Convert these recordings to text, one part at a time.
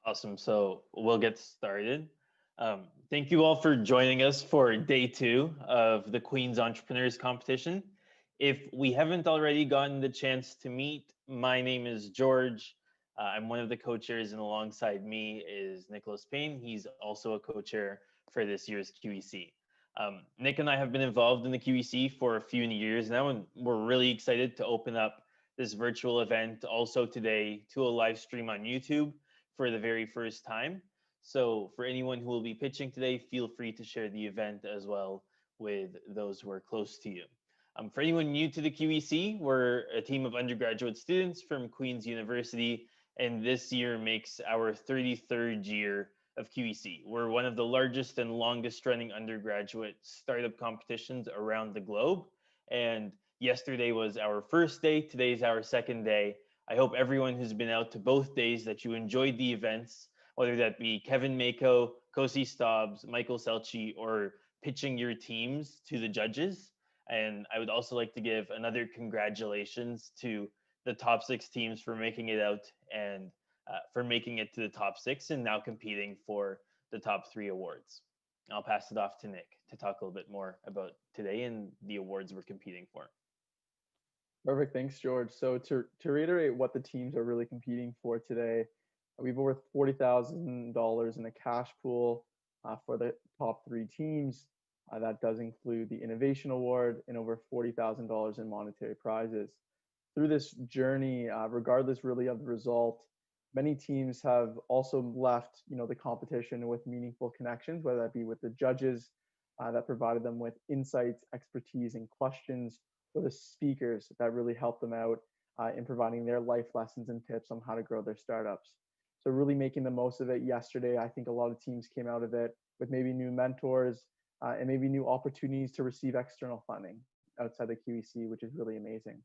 Awesome. So we'll get started. Thank you all for joining us for day two of the Queen's Entrepreneurs Competition. If we haven't already gotten the chance to meet, my name is George. I'm one of the co-chairs, and alongside me is Nicholas Payne. He's also a co-chair for this year's QEC. Nick and I have been involved in the QEC for a few years now, and we're really excited to open up this virtual event also today to a live stream on YouTube for the very first time. So for anyone who will be pitching today, feel free to share the event as well with those who are close to you. For anyone new to the QEC, we're a team of undergraduate students from Queen's University, and this year makes our 33rd year of QEC. We're one of the largest and longest running undergraduate startup competitions around the globe. And yesterday was our first day, today's our second day. I hope everyone who's been out to both days that you enjoyed the events, whether that be Kevin Mako, Kosi Stobbs, Michael Selchi, or pitching your teams to the judges. And I would also like to give another congratulations to the top 6 teams for making it out and for making it to the top 6 and now competing for the top 3 awards. I'll pass it off to Nick to talk a little bit more about today and the awards we're competing for. Perfect. Thanks, George. So to reiterate what the teams are really competing for today, we've over $40,000 in a cash pool for the top 3 teams. That does include the Innovation Award and over $40,000 in monetary prizes. Through this journey, regardless really of the result, many teams have also left, the competition with meaningful connections, whether that be with the judges that provided them with insights, expertise, and questions, or the speakers that really helped them out in providing their life lessons and tips on how to grow their startups. So really making the most of it yesterday. I think a lot of teams came out of it with maybe new mentors and maybe new opportunities to receive external funding outside the QEC, which is really amazing.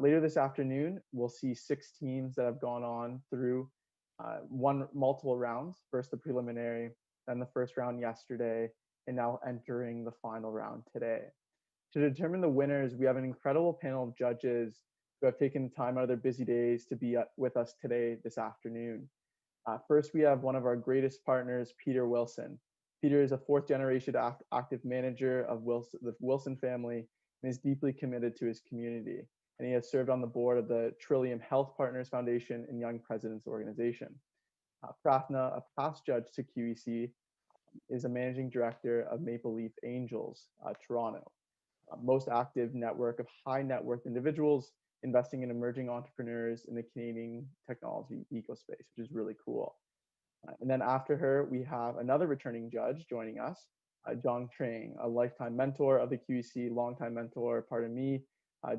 Later this afternoon, we'll see 6 teams that have gone on through multiple rounds. First the preliminary, then the first round yesterday, and now entering the final round today. To determine the winners, we have an incredible panel of judges who have taken time out of their busy days to be with us today, this afternoon. First, we have one of our greatest partners, Peter Wilson. Peter is a 4th generation active manager of the Wilson family and is deeply committed to his community. And he has served on the board of the Trillium Health Partners Foundation and Young Presidents Organization. Prafna, a past judge to QEC, is a managing director of Maple Leaf Angels, Toronto. Most active network of high net worth individuals investing in emerging entrepreneurs in the Canadian technology ecospace, which is really cool. And then after her, we have another returning judge joining us, John Trang, a lifetime mentor of the QEC, longtime mentor, pardon me.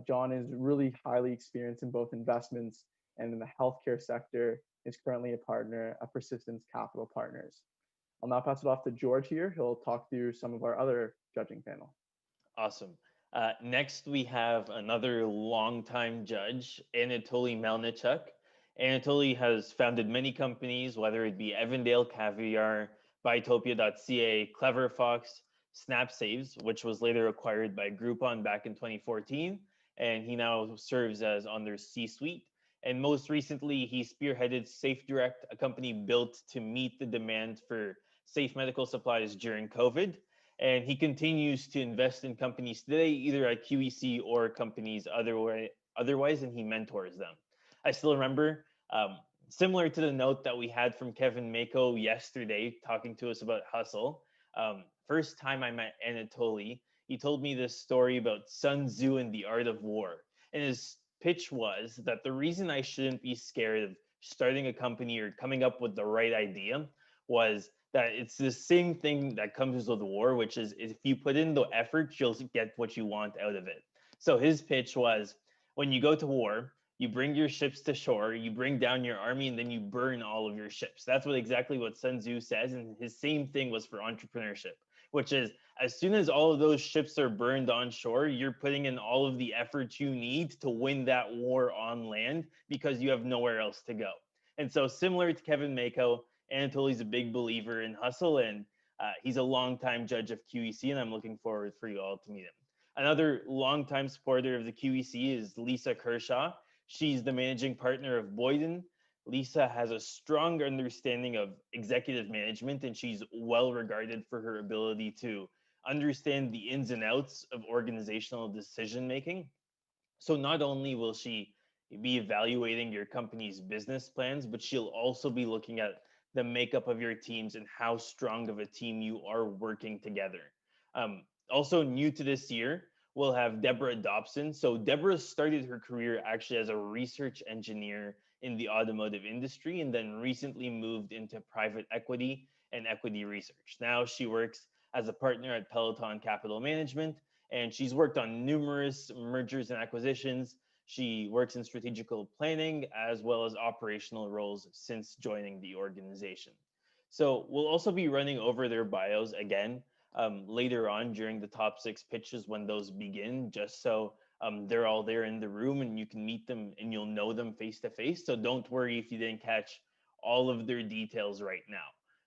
John is really highly experienced in both investments and in the healthcare sector, is currently a partner at Persistence Capital Partners. I'll now pass it off to George here. He'll talk through some of our other judging panel. Awesome. Next, we have another longtime judge, Anatoly Melnichuk. Anatoly has founded many companies, whether it be Evandale Caviar, Buytopia.ca, CleverFox, SnapSaves, which was later acquired by Groupon back in 2014, and he now serves as on their C-suite. And most recently, he spearheaded SafeDirect, a company built to meet the demand for safe medical supplies during COVID. And he continues to invest in companies today, either at QEC or companies otherwise, and he mentors them. I still remember, similar to the note that we had from Kevin Mako yesterday, talking to us about hustle. First time I met Anatoly, he told me this story about Sun Tzu and the art of war. And his pitch was that the reason I shouldn't be scared of starting a company or coming up with the right idea was that it's the same thing that comes with war, which is if you put in the effort, you'll get what you want out of it. So his pitch was, when you go to war, you bring your ships to shore, you bring down your army, and then you burn all of your ships. That's exactly what Sun Tzu says. And his same thing was for entrepreneurship, which is as soon as all of those ships are burned on shore, you're putting in all of the effort you need to win that war on land because you have nowhere else to go. And so similar to Kevin Mako, Anatoly's a big believer in hustle, and he's a longtime judge of QEC, and I'm looking forward for you all to meet him. Another longtime supporter of the QEC is Lisa Kershaw. She's the managing partner of Boyden. Lisa has a strong understanding of executive management, and she's well regarded for her ability to understand the ins and outs of organizational decision making. So not only will she be evaluating your company's business plans, but she'll also be looking at the makeup of your teams and how strong of a team you are working together. Also, new to this year, we'll have Deborah Dobson. So Deborah started her career actually as a research engineer in the automotive industry and then recently moved into private equity and equity research. Now she works as a partner at Peloton Capital Management, and she's worked on numerous mergers and acquisitions. She works in strategical planning as well as operational roles since joining the organization. So we'll also be running over their bios again later on during the top six pitches when those begin, just so they're all there in the room and you can meet them and you'll know them face to face. So don't worry if you didn't catch all of their details right now.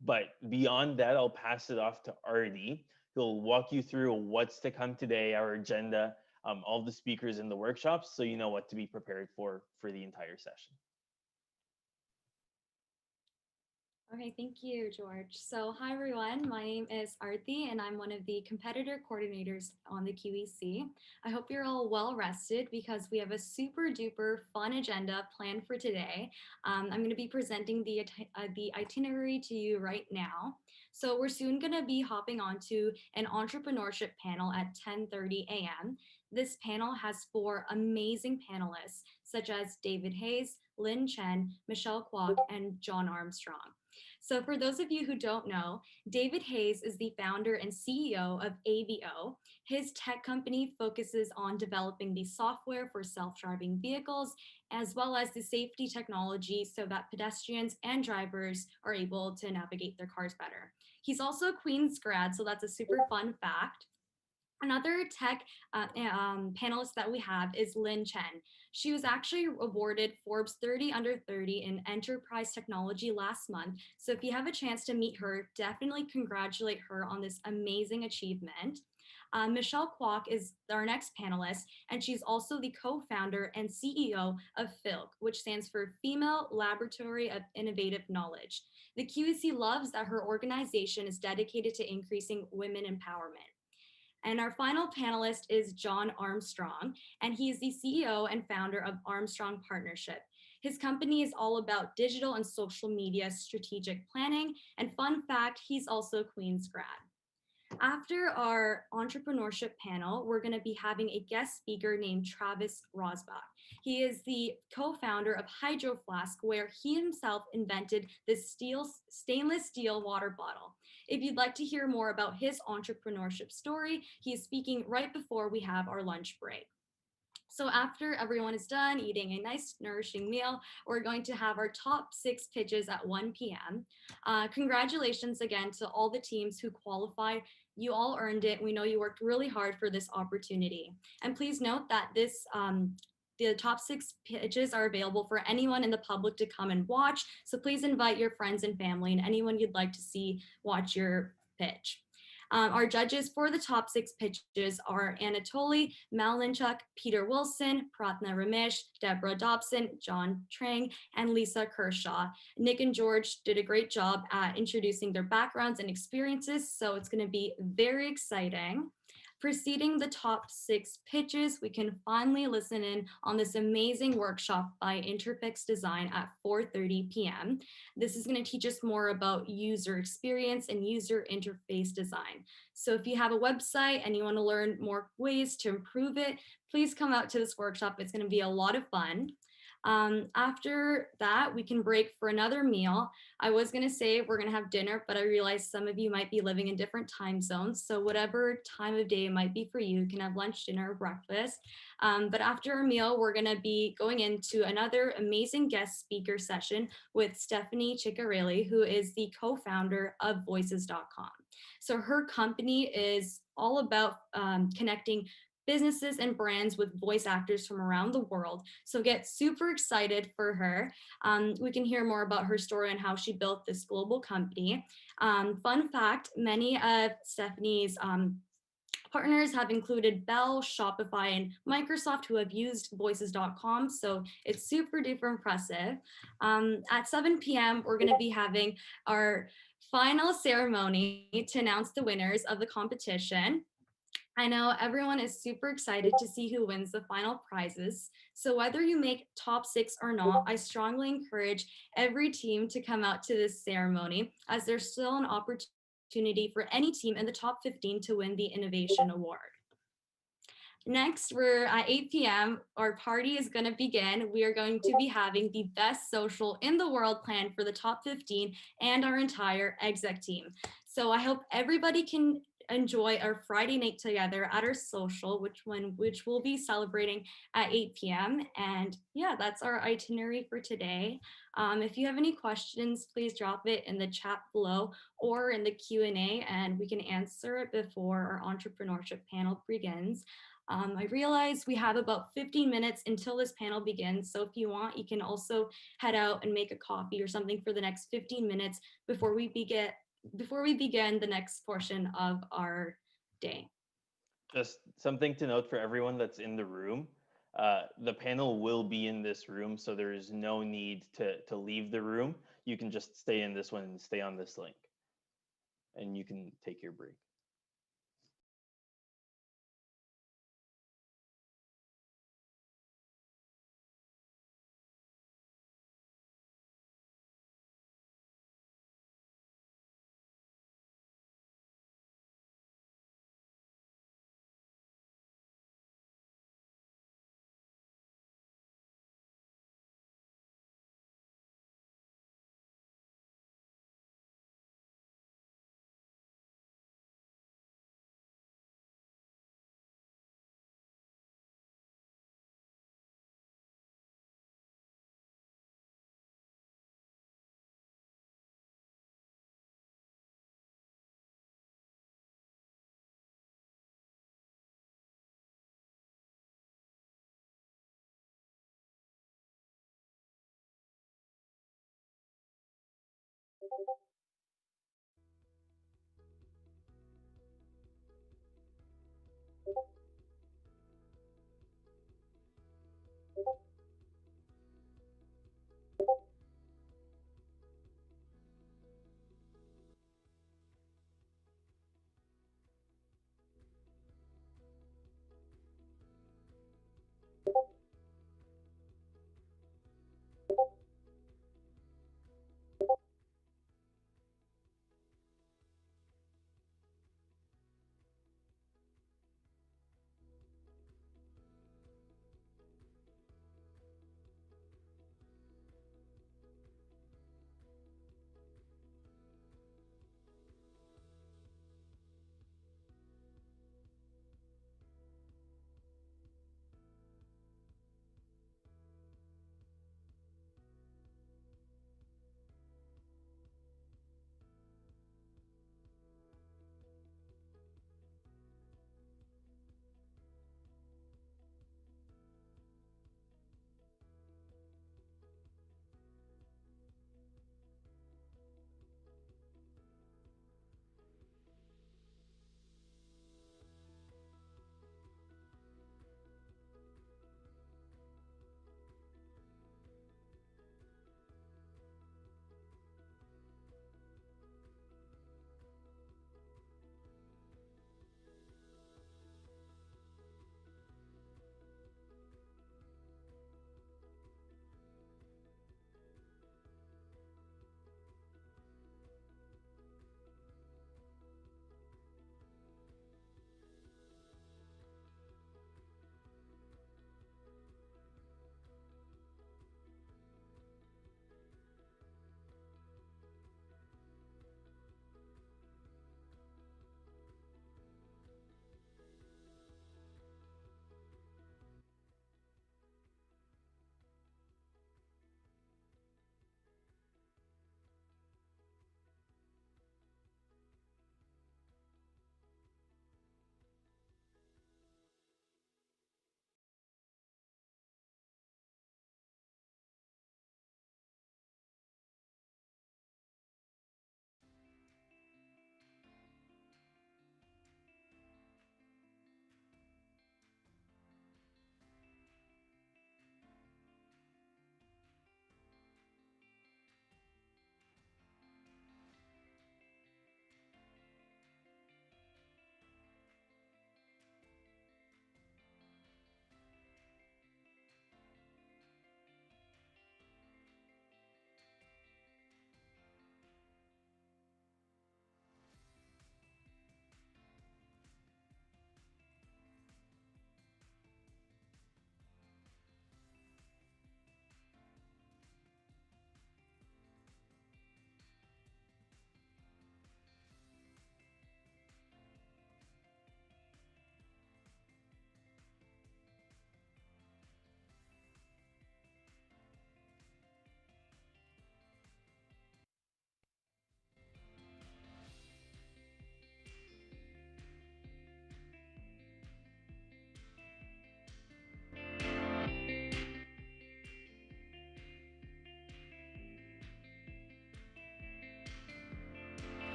But beyond that, I'll pass it off to Artie, who'll walk you through what's to come today, our agenda, all the speakers in the workshops, so you know what to be prepared for the entire session. Okay, thank you, George. So hi, everyone. My name is Arthi, and I'm one of the competitor coordinators on the QEC. I hope you're all well rested because we have a super duper fun agenda planned for today. I'm going to be presenting the itinerary to you right now. So we're soon going to be hopping onto an entrepreneurship panel at 10:30 a.m. This panel has four amazing panelists, such as David Hayes, Lynn Chen, Michelle Kwok, and John Armstrong. So, for those of you who don't know, David Hayes is the founder and CEO of AVO. His tech company focuses on developing the software for self driving vehicles, as well as the safety technology so that pedestrians and drivers are able to navigate their cars better. He's also a Queen's grad, so that's a super fun fact. Another tech panelist that we have is Lynn Chen. She was actually awarded Forbes 30 under 30 in enterprise technology last month. So if you have a chance to meet her, definitely congratulate her on this amazing achievement. Michelle Kwok is our next panelist, and she's also the co-founder and CEO of FILK, which stands for Female Laboratory of Innovative Knowledge. The QEC loves that her organization is dedicated to increasing women empowerment. And our final panelist is John Armstrong, and he is the CEO and founder of Armstrong Partnership. His company is all about digital and social media strategic planning. And fun fact, he's also a Queen's grad. After our entrepreneurship panel, we're going to be having a guest speaker named Travis Rosbach. He is the co-founder of Hydro Flask, where he himself invented the stainless steel water bottle. If you'd like to hear more about his entrepreneurship story, he is speaking right before we have our lunch break. So after everyone is done eating a nice nourishing meal, we're going to have our top six pitches at 1 p.m. Congratulations again to all the teams who qualified. You all earned it. We know you worked really hard for this opportunity. And please note that the top six pitches are available for anyone in the public to come and watch. So please invite your friends and family and anyone you'd like to see watch your pitch. Our judges for the top six pitches are Anatoly Malinchuk, Peter Wilson, Pratna Ramesh, Deborah Dobson, John Trang, and Lisa Kershaw. Nick and George did a great job at introducing their backgrounds and experiences, so it's going to be very exciting. Preceding the top six pitches, we can finally listen in on this amazing workshop by Interfix Design at 4:30 p.m. This is going to teach us more about user experience and user interface design. So if you have a website and you want to learn more ways to improve it, please come out to this workshop. It's going to be a lot of fun. After that, we can break for another meal. I was going to say we're going to have dinner, but I realized some of you might be living in different time zones. So whatever time of day it might be for you, you can have lunch, dinner, or breakfast. But after our meal, we're going to be going into another amazing guest speaker session with Stephanie Ciccarelli, who is the co-founder of voices.com. So her company is all about connecting businesses and brands with voice actors from around the world. So get super excited for her. We can hear more about her story and how she built this global company. Fun fact, many of Stephanie's Partners have included Bell, Shopify, and Microsoft, who have used voices.com. So it's super duper impressive. At 7 p.m., we're going to be having our final ceremony to announce the winners of the competition. I know everyone is super excited to see who wins the final prizes. So whether you make top 6 or not, I strongly encourage every team to come out to this ceremony, as there's still an opportunity for any team in the top 15 to win the Innovation Award. Next, we're at 8 p.m. Our party is going to begin. We are going to be having the best social in the world planned for the top 15 and our entire exec team. So I hope everybody can enjoy our Friday night together at our social, which we'll be celebrating at 8 p.m. And yeah, that's our itinerary for today. If you have any questions, please drop it in the chat below or in the Q&A, and we can answer it before our entrepreneurship panel begins. I realize we have about 15 minutes until this panel begins. So if you want, you can also head out and make a coffee or something for the next 15 minutes before we begin the next portion of our day. Just something to note for everyone that's in the room. The panel will be in this room, so there is no need to leave the room. You can just stay in this one and stay on this link, and you can take your break.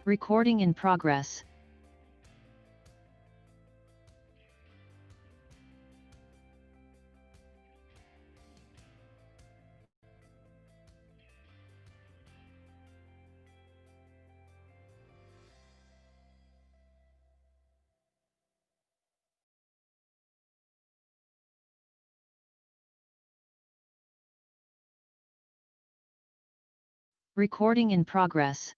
Recording in progress. Recording in progress.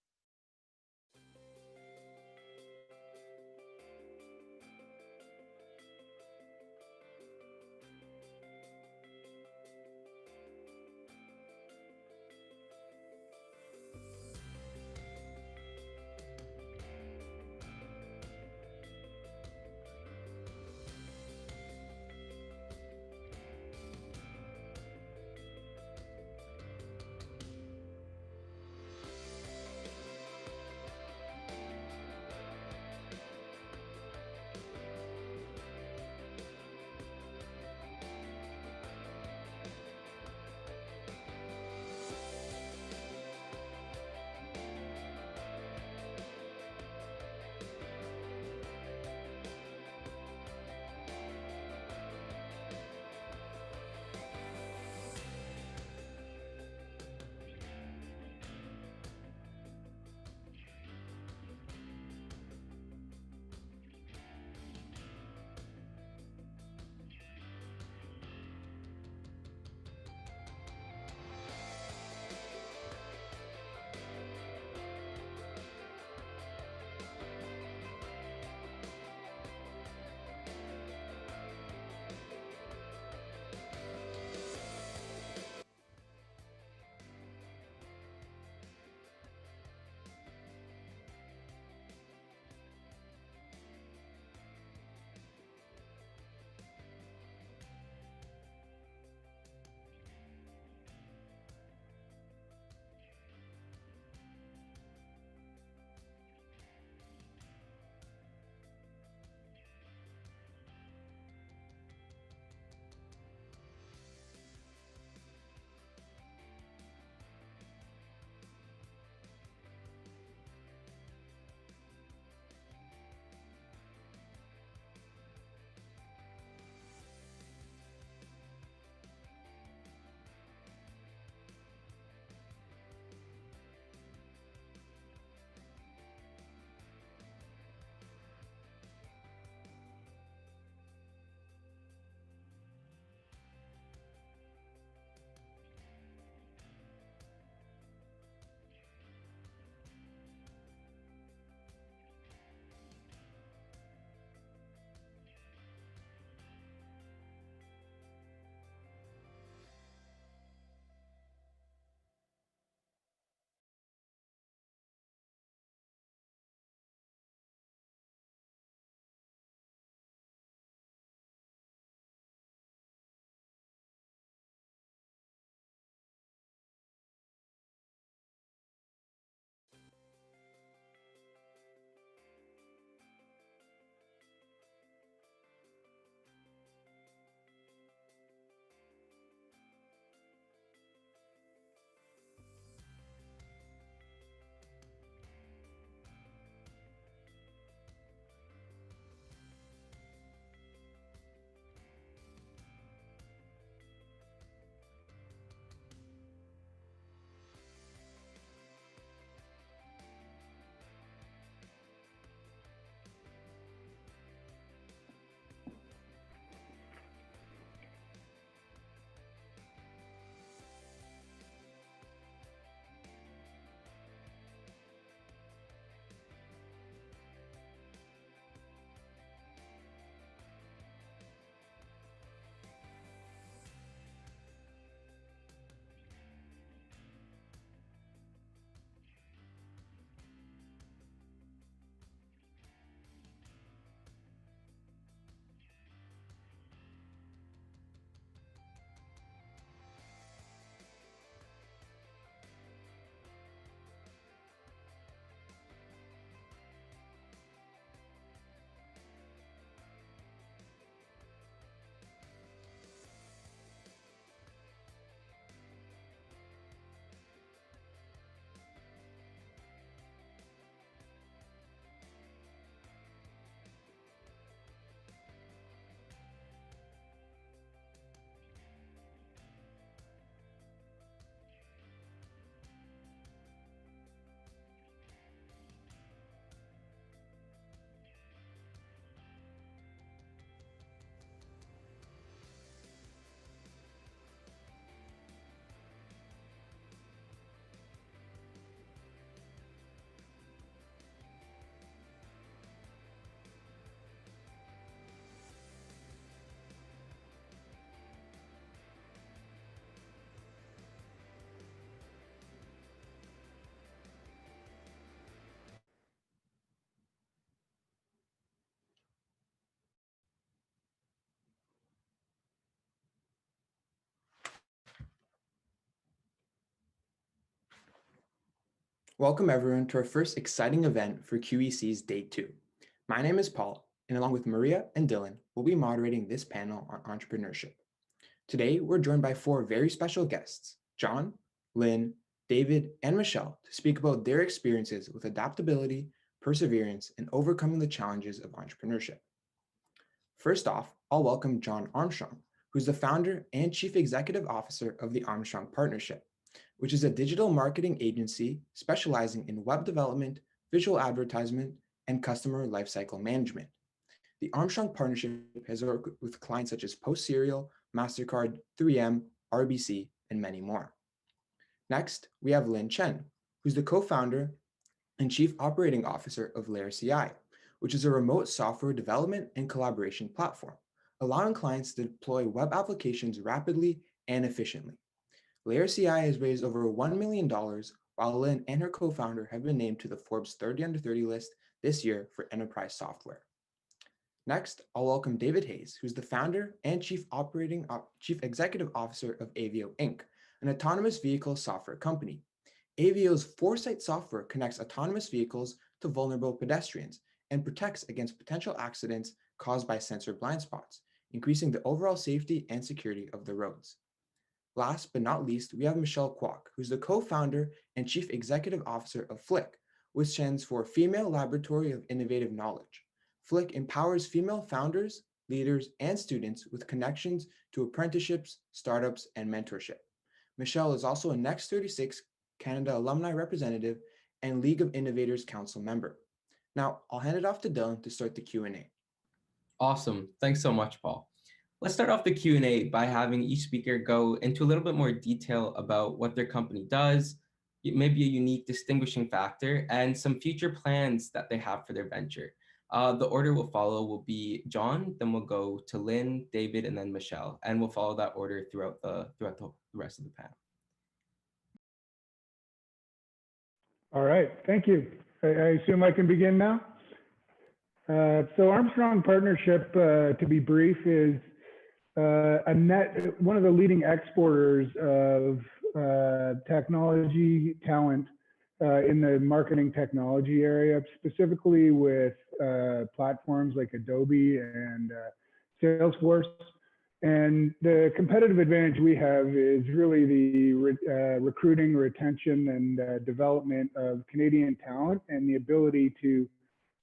Welcome everyone to our first exciting event for QEC's Day 2. My name is Paul, and along with Maria and Dylan, we'll be moderating this panel on entrepreneurship. Today, we're joined by 4 very special guests, John, Lynn, David, and Michelle, to speak about their experiences with adaptability, perseverance, and overcoming the challenges of entrepreneurship. First off, I'll welcome John Armstrong, who's the founder and chief executive officer of the Armstrong Partnership, which is a digital marketing agency specializing in web development, visual advertisement, and customer lifecycle management. The Armstrong Partnership has worked with clients such as Post Serial, MasterCard, 3M, RBC, and many more. Next, we have Lynn Chen, who's the co-founder and chief operating officer of LayerCI, which is a remote software development and collaboration platform, allowing clients to deploy web applications rapidly and efficiently. LayerCI has raised over $1 million, while Lynn and her co-founder have been named to the Forbes 30 Under 30 list this year for enterprise software. Next, I'll welcome David Hayes, who's the founder and chief executive officer of Avio Inc., an autonomous vehicle software company. Avio's Foresight software connects autonomous vehicles to vulnerable pedestrians and protects against potential accidents caused by sensor blind spots, increasing the overall safety and security of the roads. Last but not least, we have Michelle Kwok, who's the co-founder and chief executive officer of Flick, which stands for Female Laboratory of Innovative Knowledge. Flick empowers female founders, leaders, and students with connections to apprenticeships, startups, and mentorship. Michelle is also a Next 36 Canada Alumni Representative and League of Innovators Council member. Now, I'll hand it off to Dylan to start the Q&A. Awesome. Thanks so much, Paul. Let's start off the Q&A by having each speaker go into a little bit more detail about what their company does, maybe a unique distinguishing factor, and some future plans that they have for their venture. The order we'll follow will be John, then we'll go to Lynn, David, and then Michelle, and we'll follow that order throughout the rest of the panel. All right, thank you. I assume I can begin now. So Armstrong Partnership, to be brief, is one of the leading exporters of technology talent in the marketing technology area, specifically with platforms like Adobe and Salesforce. And the competitive advantage we have is really the recruiting, retention, and development of Canadian talent and the ability to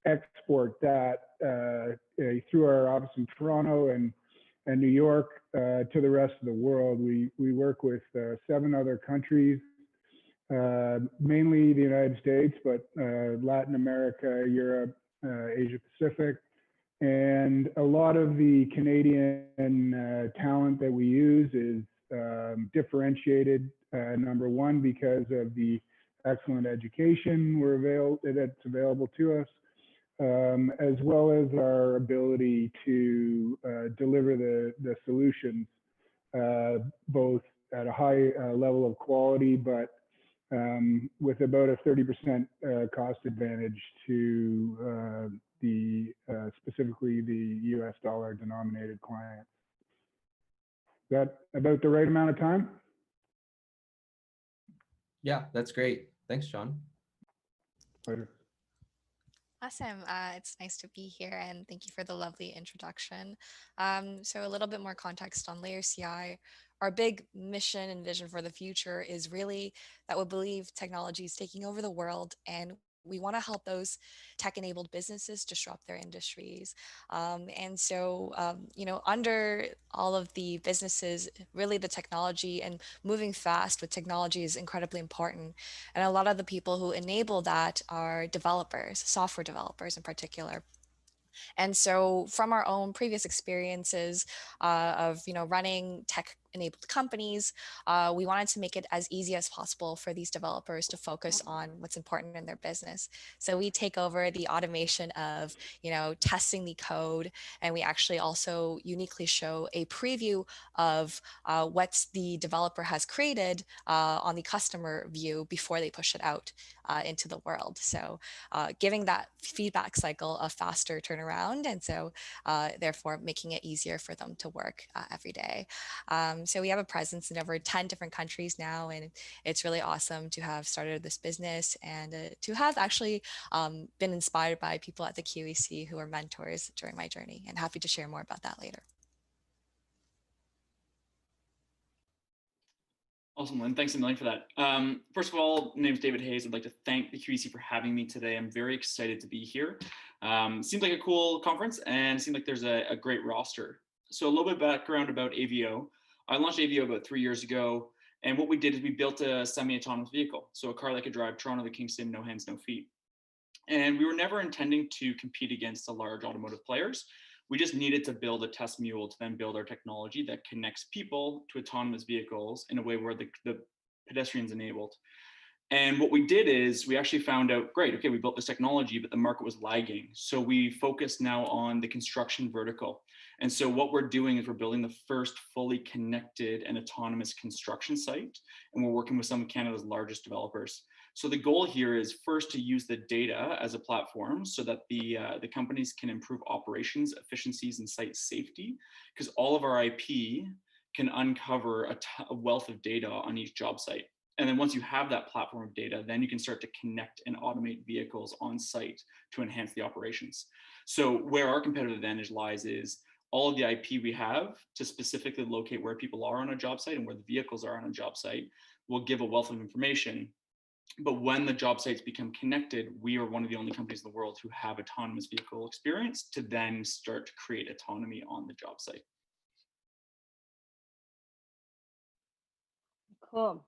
export that through our office in Toronto and New York to the rest of the world. We work with 7 other countries, mainly the United States, but Latin America, Europe, Asia Pacific. And a lot of the Canadian talent that we use is differentiated, number one, because of the excellent education that's available to us, as well as our ability to deliver the solutions, both at a high level of quality, but with about a 30% cost advantage to specifically the US dollar denominated clients. Is that about the right amount of time? Yeah, that's great. Thanks, John. Pleasure. Awesome. It's nice to be here and thank you for the lovely introduction. So a little bit more context on LayerCI. Our big mission and vision for the future is really that we believe technology is taking over the world, and we want to help those tech-enabled businesses disrupt their industries. Under all of the businesses, really the technology and moving fast with technology is incredibly important. And a lot of the people who enable that are developers, software developers in particular. And so from our own previous experiences of running tech-enabled companies, we wanted to make it as easy as possible for these developers to focus on what's important in their business. So we take over the automation of testing the code, and we actually also uniquely show a preview of what the developer has created on the customer view before they push it out into the world. So giving that feedback cycle a faster turnaround, and so therefore making it easier for them to work every day. So we have a presence in over 10 different countries now, and it's really awesome to have started this business and to have actually been inspired by people at the QEC who are mentors during my journey, and happy to share more about that later. Awesome, Lynn. Thanks a million for that. First of all, my name is David Hayes. I'd like to thank the QEC for having me today. I'm very excited to be here. Seems like a cool conference and it seems like there's a great roster. So a little bit of background about AVO. I launched AVO about 3 years ago. And what we did is we built a semi-autonomous vehicle. So a car that could drive Toronto to Kingston, no hands, no feet. And we were never intending to compete against the large automotive players. We just needed to build a test mule to then build our technology that connects people to autonomous vehicles in a way where the pedestrian's enabled. And what we did is we actually found out, great, okay, we built this technology, but the market was lagging. So we focused now on the construction vertical. And so what we're doing is we're building the first fully connected and autonomous construction site. And we're working with some of Canada's largest developers. So the goal here is first to use the data as a platform so that the companies can improve operations, efficiencies, and site safety, because all of our IP can uncover a wealth of data on each job site. And then once you have that platform of data, then you can start to connect and automate vehicles on site to enhance the operations. So where our competitive advantage lies is all of the IP we have to specifically locate where people are on a job site and where the vehicles are on a job site will give a wealth of information. But when the job sites become connected, we are one of the only companies in the world who have autonomous vehicle experience to then start to create autonomy on the job site. Cool.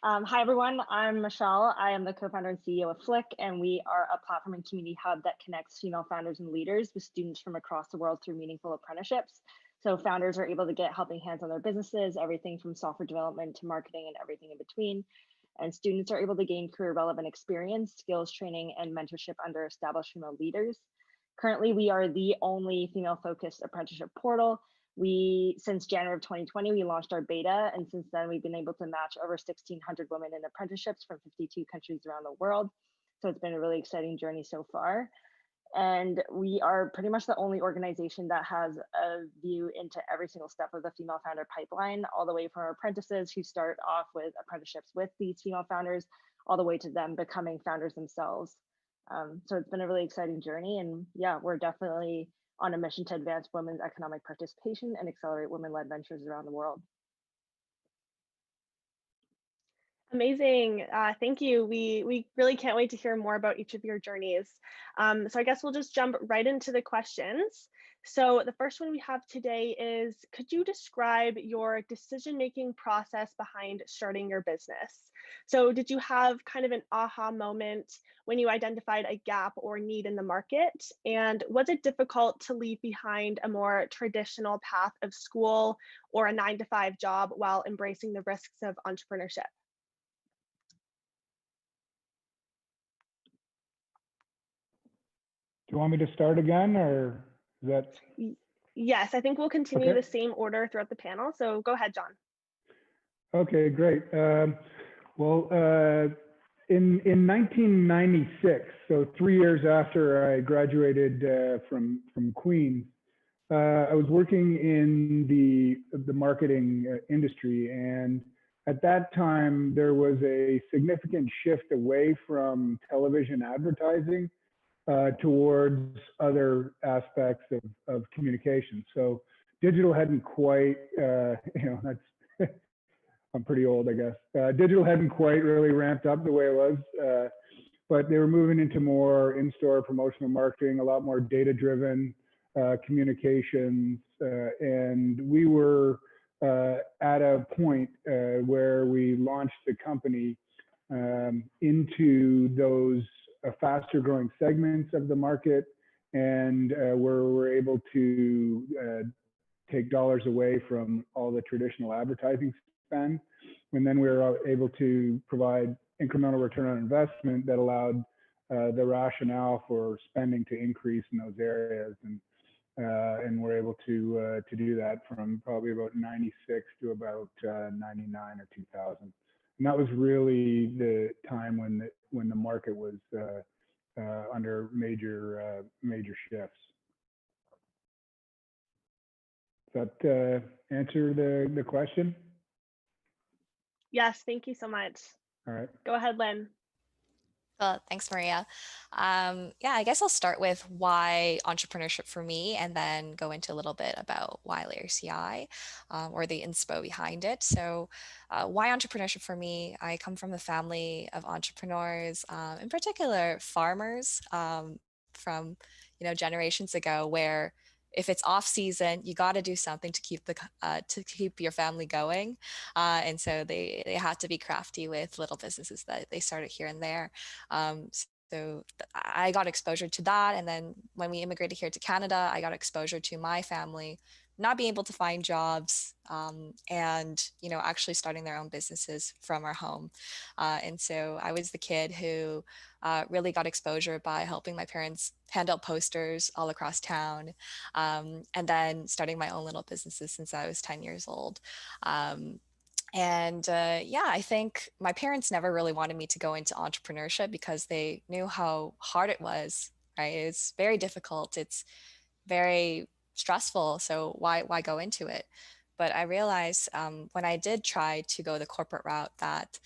Hi, everyone. I'm Michelle. I am the co-founder and CEO of Flick, and we are a platform and community hub that connects female founders and leaders with students from across the world through meaningful apprenticeships. So founders are able to get helping hands on their businesses, everything from software development to marketing and everything in between. And students are able to gain career relevant experience, skills training, and mentorship under established female leaders. Currently, we are the only female focused apprenticeship portal. Since January of 2020, we launched our beta, and since then we've been able to match over 1,600 women in apprenticeships from 52 countries around the world. So it's been a really exciting journey so far. And we are pretty much the only organization that has a view into every single step of the female founder pipeline, all the way from apprentices who start off with apprenticeships with these female founders, all the way to them becoming founders themselves. So it's been a really exciting journey. And yeah, we're definitely on a mission to advance women's economic participation and accelerate women-led ventures around the world. Amazing. Thank you. We really can't wait to hear more about each of your journeys. So I guess we'll just jump right into the questions. So the first one we have today is, could you describe your decision-making process behind starting your business? So did you have kind of an aha moment when you identified a gap or need in the market? And was it difficult to leave behind a more traditional path of school or a 9-to-5 job while embracing the risks of entrepreneurship? Do you want me to start again, or is that? Yes, I think we'll continue the same order throughout the panel. So go ahead, John. Okay, great. Well, in 1996, so 3 years after I graduated from Queens, I was working in the marketing industry, and at that time there was a significant shift away from television advertising towards other aspects of communication. So digital hadn't quite, that's, I'm pretty old, I guess. Digital hadn't quite really ramped up the way it was, but they were moving into more in-store promotional marketing, a lot more data-driven communications. And we were at a point where we launched the company into those faster growing segments of the market, and where we're able to take dollars away from all the traditional advertising spend. And then we were able to provide incremental return on investment that allowed the rationale for spending to increase in those areas. And we're able to do that from probably about 96 to about 99 or 2000. And that was really the time when the market was under major shifts. Does that answer the question? Yes, thank you so much. All right. Go ahead, Lynn. Well, thanks, Maria. Yeah, I guess I'll start with why entrepreneurship for me, and then go into a little bit about why LayerCI, or the inspo behind it. So, why entrepreneurship for me? I come from a family of entrepreneurs, in particular farmers, from generations ago, where if it's off season, you got to do something to keep to keep your family going, and so they had to be crafty with little businesses that they started here and there. Um, so I got exposure to that. And then when we immigrated here to Canada, I got exposure to my family not being able to find jobs, and actually starting their own businesses from our home. And so I was the kid who really got exposure by helping my parents hand out posters all across town, and then starting my own little businesses since I was 10 years old. And yeah, I think my parents never really wanted me to go into entrepreneurship because they knew how hard it was, right? It's very difficult. It's very stressful. So why go into it? But I realized, when I did try to go the corporate route, that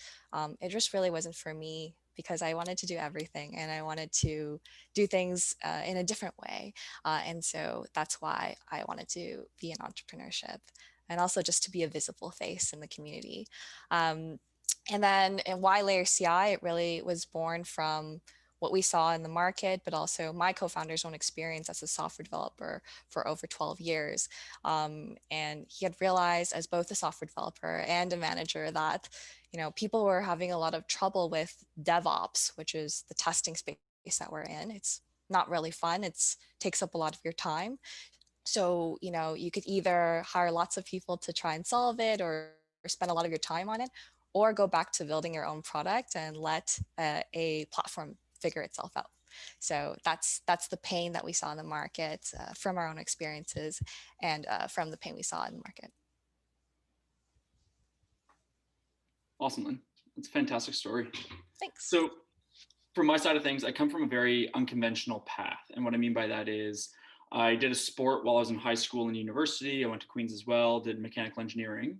it just really wasn't for me, because I wanted to do everything and I wanted to do things in a different way. And so that's why I wanted to be in entrepreneurship, and also just to be a visible face in the community. And why LayerCI? It really was born from what we saw in the market, but also my co-founder's own experience as a software developer for over 12 years. And he had realized, as both a software developer and a manager, that people were having a lot of trouble with DevOps, which is the testing space that we're in. It's not really fun. It takes up a lot of your time. So, you could either hire lots of people to try and solve it, or spend a lot of your time on it, or go back to building your own product and let a platform figure itself out. So that's the pain that we saw in the market, from our own experiences, and from the pain we saw in the market. Awesome, Lynn. It's a fantastic story. Thanks. So from my side of things, I come from a very unconventional path. And what I mean by that is I did a sport while I was in high school and university. I went to Queen's as well, did mechanical engineering.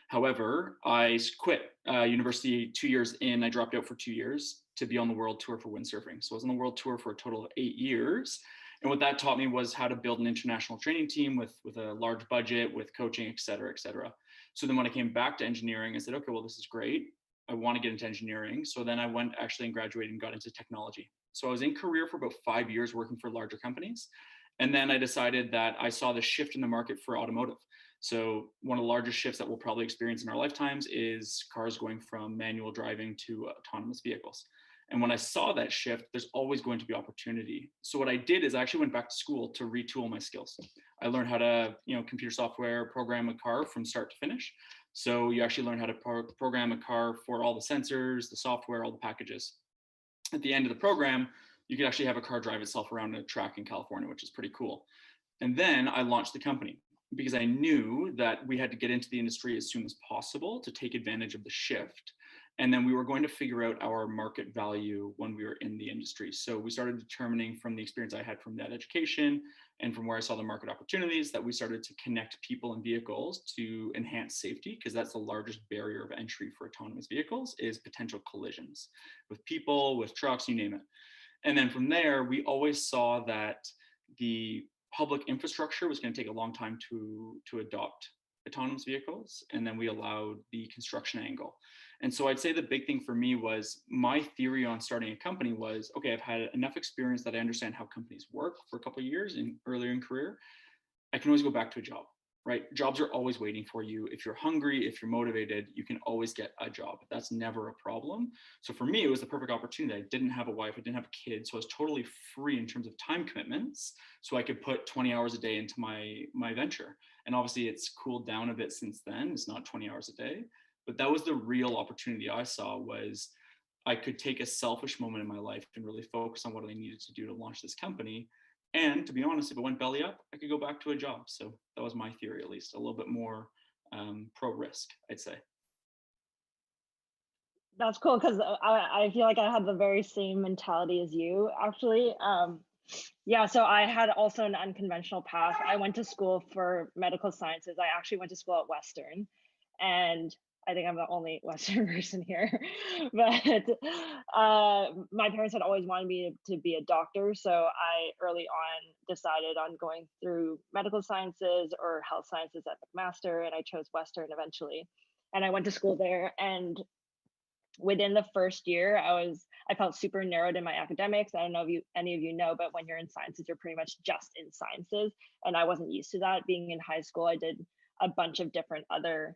However, I quit university 2 years in. I dropped out for 2 years to be on the world tour for windsurfing. So I was on the world tour for a total of 8 years. And what that taught me was how to build an international training team with a large budget, with coaching, et cetera, et cetera. So then when I came back to engineering, I said, okay, well, this is great. I want to get into engineering. So then I went actually and graduated and got into technology. So I was in career for about 5 years working for larger companies. And then I decided that I saw the shift in the market for automotive. So one of the largest shifts that we'll probably experience in our lifetimes is cars going from manual driving to autonomous vehicles. And when I saw that shift, there's always going to be opportunity. So what I did is I actually went back to school to retool my skills. I learned how to, computer software, program a car from start to finish. So you actually learn how to program a car for all the sensors, the software, all the packages. At the end of the program, you could actually have a car drive itself around a track in California, which is pretty cool. And then I launched the company because I knew that we had to get into the industry as soon as possible to take advantage of the shift. And then we were going to figure out our market value when we were in the industry. So we started determining from the experience I had from that education and from where I saw the market opportunities that we started to connect people and vehicles to enhance safety, because that's the largest barrier of entry for autonomous vehicles is potential collisions with people, with trucks, you name it. And then from there, we always saw that the public infrastructure was going to take a long time to adopt autonomous vehicles. And then we allowed the construction angle. And so I'd say the big thing for me was my theory on starting a company was, okay, I've had enough experience that I understand how companies work for a couple of years earlier in career. I can always go back to a job, right? Jobs are always waiting for you. If you're hungry, if you're motivated, you can always get a job. That's never a problem. So for me, it was the perfect opportunity. I didn't have a wife, I didn't have a kid. So I was totally free in terms of time commitments. So I could put 20 hours a day into my venture. And obviously it's cooled down a bit since then. It's not 20 hours a day, but that was the real opportunity I saw, was I could take a selfish moment in my life and really focus on what I needed to do to launch this company. And to be honest, if it went belly up, I could go back to a job. So that was my theory, at least a little bit more pro risk, I'd say. That's cool, because I feel like I had the very same mentality as you, actually. Yeah, so I had also an unconventional path. I went to school for medical sciences. I actually went to school at Western, and I think I'm the only Western person here. But my parents had always wanted me to be a doctor, so I early on decided on going through medical sciences or health sciences at McMaster, and I chose Western eventually. And I went to school there, and within the first year, I felt super narrowed in my academics. I don't know if any of you know, but when you're in sciences, you're pretty much just in sciences, and I wasn't used to that. Being in high school, I did a bunch of different other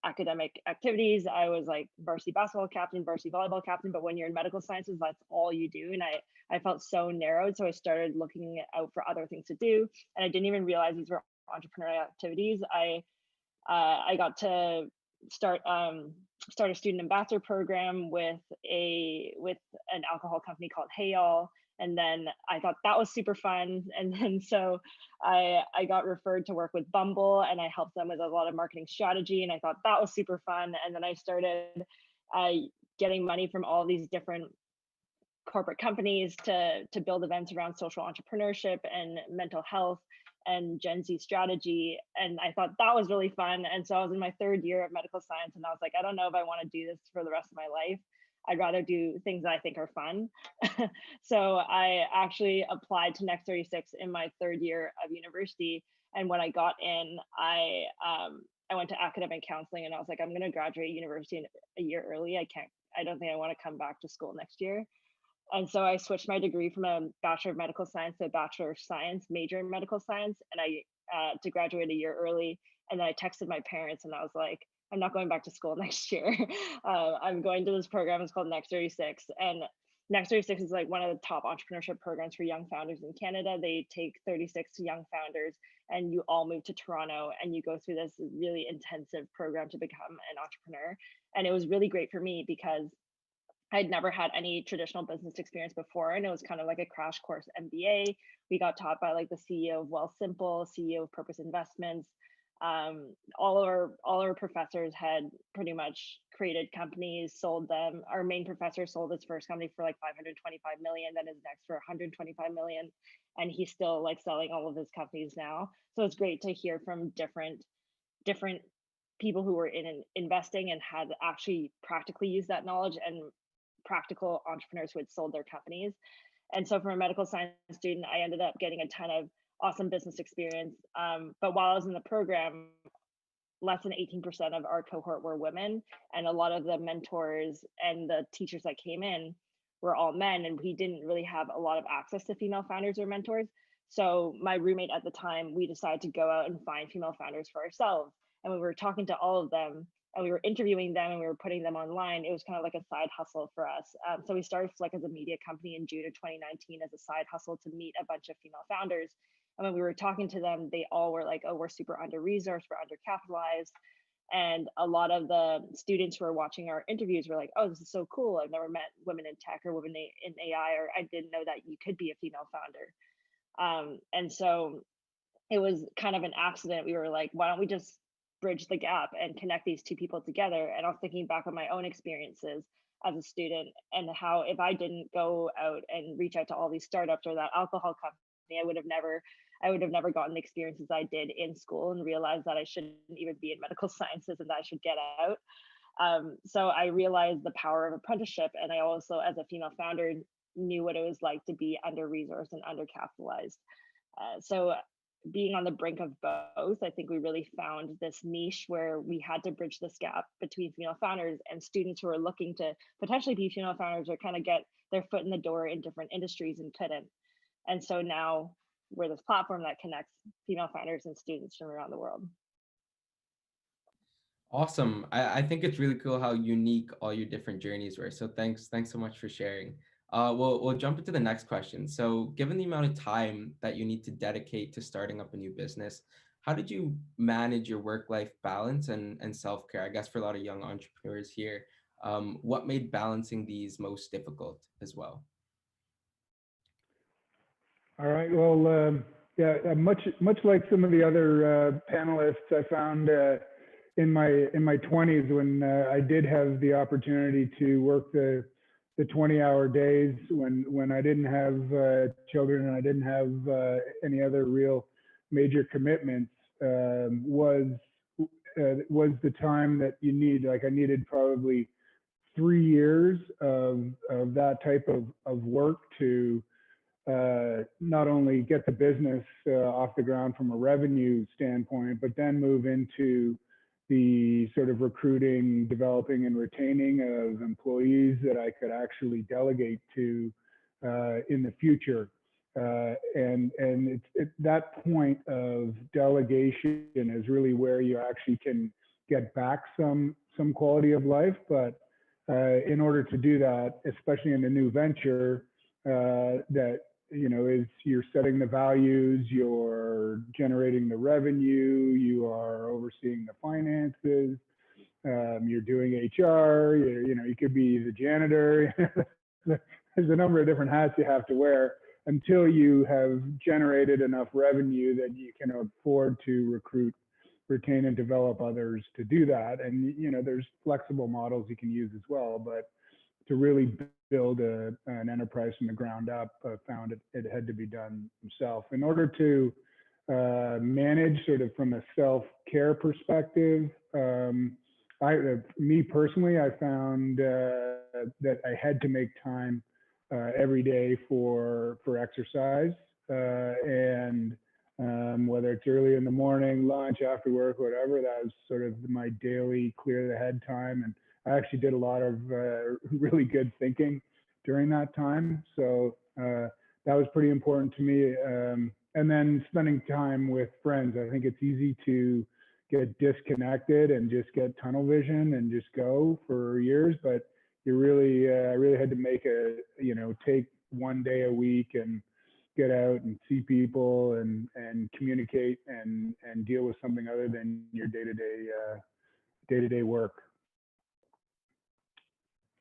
academic activities. I was like varsity basketball captain, varsity volleyball captain, but when you're in medical sciences, that's all you do. And I felt so narrowed, so I started looking out for other things to do, and I didn't even realize these were entrepreneurial activities. I got to start a student ambassador program with an alcohol company called Hey All, and then I thought that was super fun, and then so I got referred to work with Bumble, and I helped them with a lot of marketing strategy, and I thought that was super fun, and then I started getting money from all these different corporate companies to build events around social entrepreneurship and mental health and Gen Z strategy. And I thought that was really fun. And so I was in my third year of medical science, and I was like, I don't know if I want to do this for the rest of my life. I'd rather do things that I think are fun. So I actually applied to Next 36 in my third year of university. And when I got in, I went to academic counseling, and I was like, I'm going to graduate university a year early. I don't think I want to come back to school next year. And so I switched my degree from a Bachelor of Medical Science to a Bachelor of Science, major in medical science, and I to graduate a year early. And then I texted my parents, and I was like, I'm not going back to school next year. I'm going to this program. It's called Next 36, and Next 36 is like one of the top entrepreneurship programs for young founders in Canada. They take 36 young founders, and you all move to Toronto, and you go through this really intensive program to become an entrepreneur. And it was really great for me because I'd never had any traditional business experience before, and it was kind of like a crash course MBA. We got taught by like the CEO of Wealthsimple, CEO of Purpose Investments. All our professors had pretty much created companies, sold them. Our main professor sold his first company for like 525 million, then his next for 125 million, and he's still like selling all of his companies now. So it's great to hear from different people who were in investing and had actually practically used that knowledge, and practical entrepreneurs who had sold their companies. And so from a medical science student, I ended up getting a ton of awesome business experience. But while I was in the program, less than 18% of our cohort were women. And a lot of the mentors and the teachers that came in were all men, and we didn't really have a lot of access to female founders or mentors. So my roommate at the time, we decided to go out and find female founders for ourselves. And we were talking to all of them, and we were interviewing them, and we were putting them online. It was kind of like a side hustle for us. So we started Flick as a media company in June of 2019 as a side hustle to meet a bunch of female founders. And when we were talking to them, they all were like, oh, we're super under-resourced, we're undercapitalized. And a lot of the students who were watching our interviews were like, oh, this is so cool. I've never met women in tech or women in AI, or I didn't know that you could be a female founder. And so it was kind of an accident. We were like, why don't we just bridge the gap and connect these two people together? And I was thinking back on my own experiences as a student, and how if I didn't go out and reach out to all these startups or that alcohol company, I would have never gotten the experiences I did in school, and realized that I shouldn't even be in medical sciences and that I should get out. So I realized the power of apprenticeship, and I also, as a female founder, knew what it was like to be under-resourced and undercapitalized. So being on the brink of both, I think we really found this niche where we had to bridge this gap between female founders and students who are looking to potentially be female founders or kind of get their foot in the door in different industries and couldn't. And so now we're this platform that connects female founders and students from around the world. Awesome. I think it's really cool how unique all your different journeys were. So thanks so much for sharing. We'll jump into the next question. So given the amount of time that you need to dedicate to starting up a new business, how did you manage your work-life balance and self-care? I guess for a lot of young entrepreneurs here, what made balancing these most difficult as well? All right. Well, yeah, much like some of the other panelists, I found in my 20s, when I did have the opportunity to work the the 20-hour days when I didn't have children and I didn't have any other real major commitments was the time that you need. Like I needed probably 3 years of that type of work to not only get the business off the ground from a revenue standpoint, but then move into the sort of recruiting, developing, and retaining of employees that I could actually delegate to in the future. And it's that point of delegation is really where you actually can get back some quality of life. But in order to do that, especially in a new venture, that is you're setting the values, you're generating the revenue, you are overseeing the finances, you're doing HR, you could be the janitor. There's a number of different hats you have to wear until you have generated enough revenue that you can afford to recruit, retain, and develop others to do that. And there's flexible models you can use as well, but to really build an enterprise from the ground up, found it had to be done himself. In order to manage sort of from a self-care perspective, me personally, I found that I had to make time every day for exercise, and whether it's early in the morning, lunch, after work, whatever, that was sort of my daily clear the head time. And I actually did a lot of really good thinking during that time. So that was pretty important to me. And then spending time with friends. I think it's easy to get disconnected and just get tunnel vision and just go for years. But you really, I really had to make take one day a week and get out and see people and communicate and deal with something other than your day-to-day work.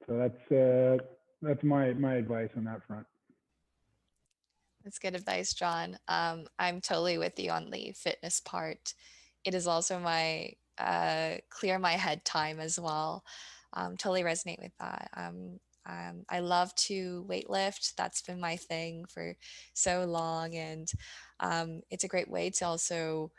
So that's my advice on that front. That's good advice, John. I'm totally with you on the fitness part. It is also my clear my head time as well. Totally resonate with that. I love to weightlift. That's been my thing for so long, and it's a great way to also,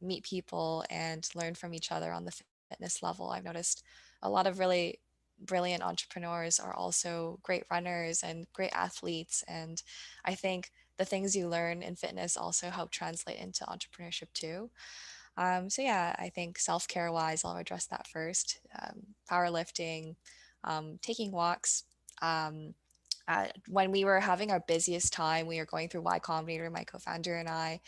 meet people and learn from each other on the fitness level. I've noticed a lot of really brilliant entrepreneurs are also great runners and great athletes. And I think the things you learn in fitness also help translate into entrepreneurship too. So yeah, I think self-care wise, I'll address that first. Powerlifting, taking walks. When we were having our busiest time, we were going through Y Combinator, my co-founder and I.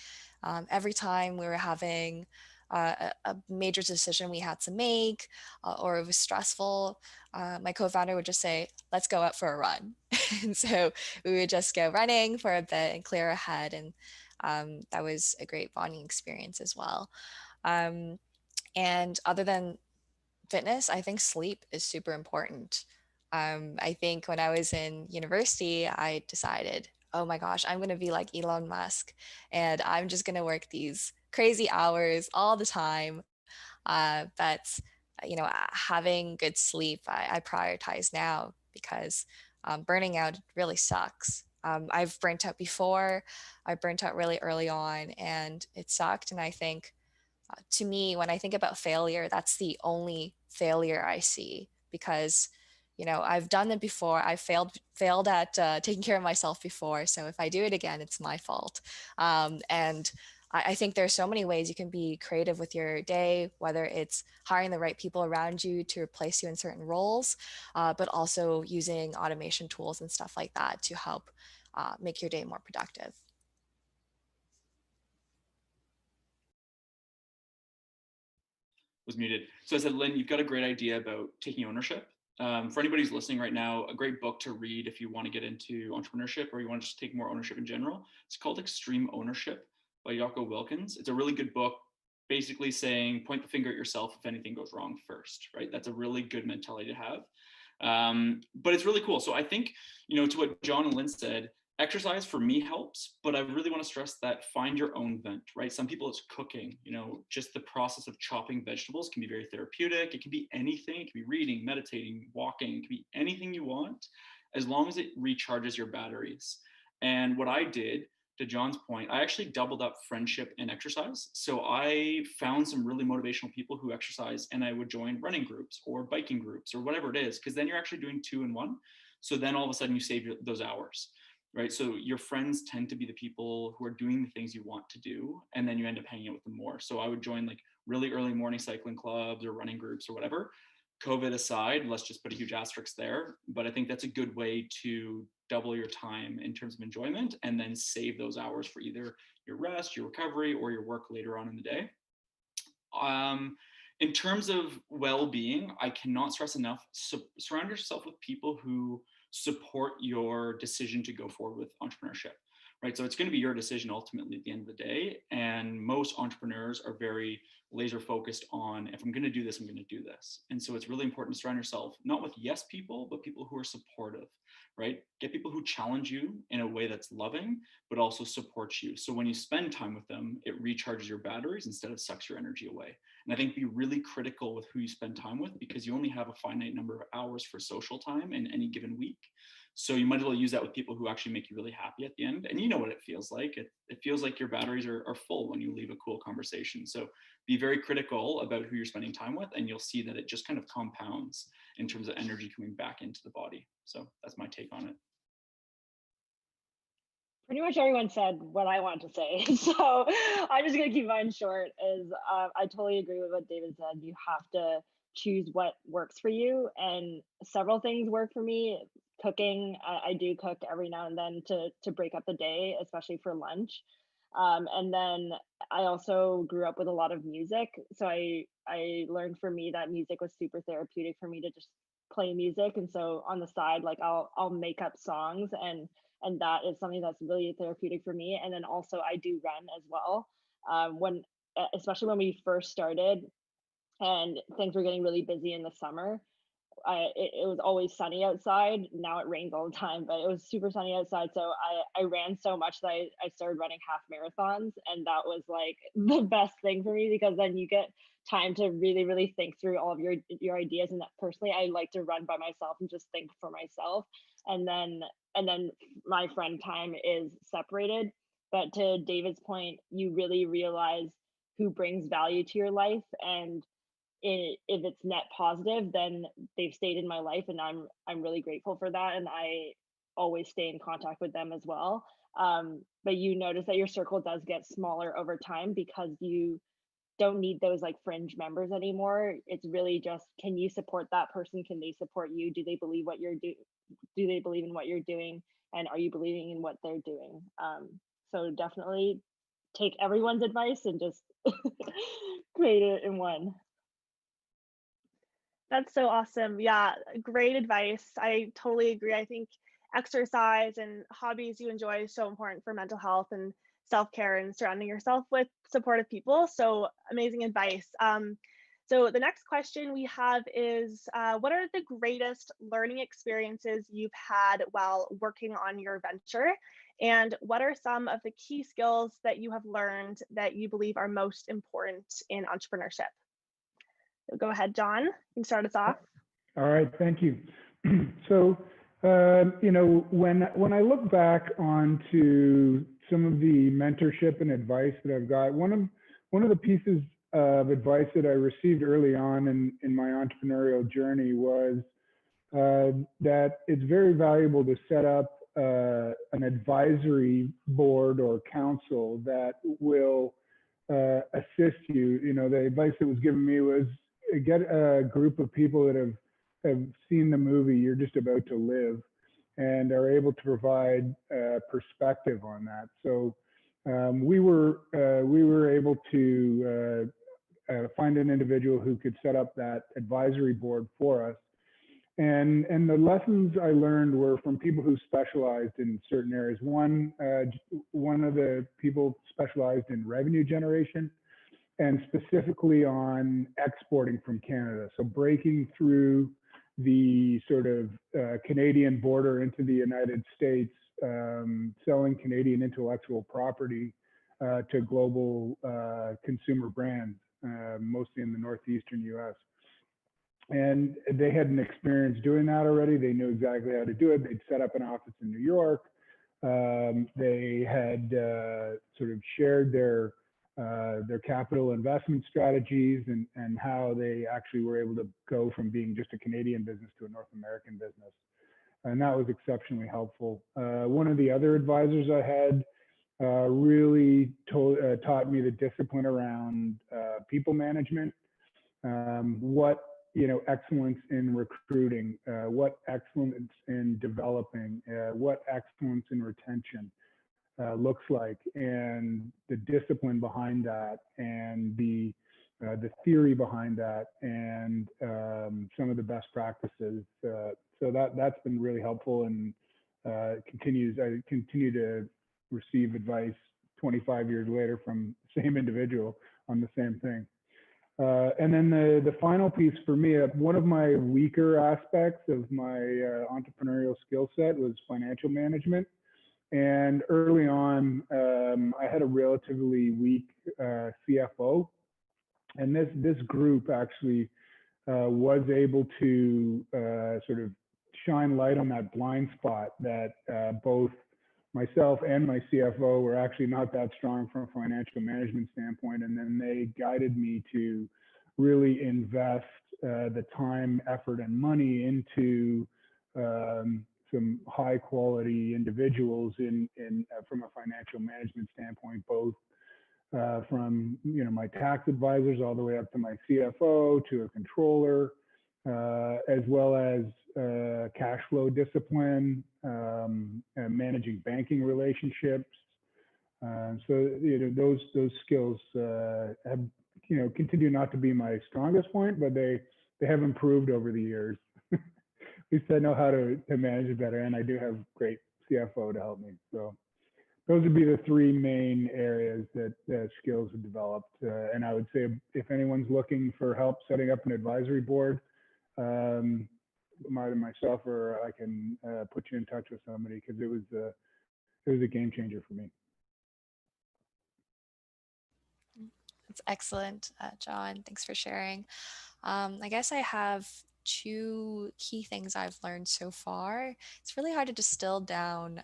Every time we were having a major decision we had to make, or it was stressful, my co-founder would just say, let's go out for a run. And so we would just go running for a bit and clear our head. And that was a great bonding experience as well. And other than fitness, I think sleep is super important. I think when I was in university, I decided, oh my gosh, I'm going to be like Elon Musk, and I'm just going to work these crazy hours all the time. But having good sleep, I prioritize now, because burning out really sucks. I've burnt out before. I burnt out really early on, and it sucked. And I think, to me, when I think about failure, that's the only failure I see, because I've done it before. I failed at taking care of myself before. So if I do it again, it's my fault. And I think there's so many ways you can be creative with your day, whether it's hiring the right people around you to replace you in certain roles, but also using automation tools and stuff like that to help make your day more productive. Was muted. So I said, Lynn, you've got a great idea about taking ownership. For anybody who's listening right now, a great book to read if you want to get into entrepreneurship or you want to just take more ownership in general, it's called Extreme Ownership by Jocko Wilkins. It's a really good book, basically saying, point the finger at yourself if anything goes wrong first, right? That's a really good mentality to have. But it's really cool. So I think, to what John and Lynn said, exercise for me helps, but I really want to stress that find your own vent, right? Some people it's cooking, just the process of chopping vegetables can be very therapeutic. It can be anything. It can be reading, meditating, walking. It can be anything you want, as long as it recharges your batteries. And what I did, to John's point, I actually doubled up friendship and exercise. So I found some really motivational people who exercise, and I would join running groups or biking groups or whatever it is, because then you're actually doing 2 in 1. So then all of a sudden you save those hours, right? So your friends tend to be the people who are doing the things you want to do, and then you end up hanging out with them more. So I would join like really early morning cycling clubs or running groups or whatever. COVID aside, let's just put a huge asterisk there. But I think that's a good way to double your time in terms of enjoyment, and then save those hours for either your rest, your recovery, or your work later on in the day. In terms of well-being, I cannot stress enough, surround yourself with people who support your decision to go forward with entrepreneurship, right? So it's going to be your decision ultimately at the end of the day. And most entrepreneurs are very laser focused on, if I'm going to do this, I'm going to do this. And so it's really important to surround yourself not with yes people, but people who are supportive, right? Get people who challenge you in a way that's loving, but also supports you. So when you spend time with them, it recharges your batteries instead of sucks your energy away. And I think be really critical with who you spend time with, because you only have a finite number of hours for social time in any given week. So you might as well use that with people who actually make you really happy at the end. And you know what it feels like. It feels like your batteries are full when you leave a cool conversation. So be very critical about who you're spending time with, and you'll see that it just kind of compounds in terms of energy coming back into the body. So that's my take on it. Pretty much everyone said what I want to say. So I'm just going to keep mine short. I totally agree with what David said. You have to choose what works for you. And several things work for me. Cooking, I do cook every now and then to break up the day, especially for lunch. And then I also grew up with a lot of music. So I learned for me that music was super therapeutic for me to just play music. And so on the side, like I'll make up songs, and that is something that's really therapeutic for me. And then also I do run as well. Especially when we first started and things were getting really busy in the summer, it was always sunny outside. Now it rains all the time, but it was super sunny outside. So I ran so much that I started running half marathons, and that was like the best thing for me, because then you get time to really, really think through all of your ideas. And that personally, I like to run by myself and just think for myself. And then my friend time is separated. But to David's point, you really realize who brings value to your life, and if it's net positive, then they've stayed in my life, and I'm really grateful for that, and I always stay in contact with them as well. But you notice that your circle does get smaller over time, because you don't need those like fringe members anymore. It's really just, can you support that person? Can they support you? Do they believe what you're do they believe in what you're doing, and are you believing in what they're doing? So definitely take everyone's advice and just create it in one. That's so awesome. Yeah, great advice. I totally agree. I think exercise and hobbies you enjoy is so important for mental health and self-care, and surrounding yourself with supportive people. So amazing advice. So the next question we have is, what are the greatest learning experiences you've had while working on your venture? And what are some of the key skills that you have learned that you believe are most important in entrepreneurship? So go ahead, John. You can start us off. All right, thank you. So, when I look back onto some of the mentorship and advice that I've got, one of the pieces of advice that I received early on in my entrepreneurial journey was that it's very valuable to set up an advisory board or council that will assist you. The advice that was given me was, get a group of people that have seen the movie You're Just About to Live, and are able to provide perspective on that. So we were able to find an individual who could set up that advisory board for us. And the lessons I learned were from people who specialized in certain areas. One of the people specialized in revenue generation, and specifically on exporting from Canada. So breaking through the sort of Canadian border into the United States selling Canadian intellectual property to global consumer brands, mostly in the northeastern US. And they had an experience doing that already. They knew exactly how to do it. They'd set up an office in New York. They had sort of shared their capital investment strategies and how they actually were able to go from being just a Canadian business to a North American business. And that was exceptionally helpful. One of the other advisors I had really taught me the discipline around people management, what excellence in recruiting, what excellence in developing, what excellence in retention looks like, and the discipline behind that, and the theory behind that, and some of the best practices. So that's been really helpful, and I continue to receive advice 25 years later from the same individual on the same thing. And then the final piece for me, one of my weaker aspects of my entrepreneurial skill set was financial management. And early on, I had a relatively weak CFO. And this group actually was able to sort of shine light on that blind spot that both myself and my CFO were actually not that strong from a financial management standpoint. And then they guided me to really invest the time, effort, and money into some high quality individuals from a financial management standpoint, both from my tax advisors all the way up to my CFO to a controller, as well as cash flow discipline, and managing banking relationships. So those skills have continue not to be my strongest point, but they have improved over the years. At least I know how to manage it better, and I do have great CFO to help me. So those would be the three main areas that skills have developed. And I would say if anyone's looking for help setting up an advisory board, either myself or I can put you in touch with somebody, because it was a game changer for me. That's excellent, John. Thanks for sharing. I guess I have two key things I've learned so far. It's really hard to distill down,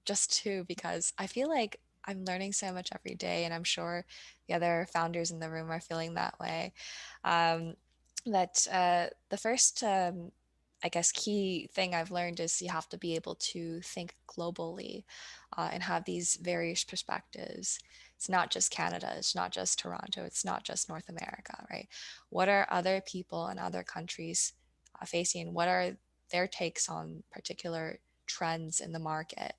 just two, because I feel like I'm learning so much every day, and I'm sure the other founders in the room are feeling that way. The first, I guess, key thing I've learned is you have to be able to think globally and have these various perspectives. It's not just Canada, it's not just Toronto, it's not just North America, right? What are other people in other countries facing? What are their takes on particular trends in the market?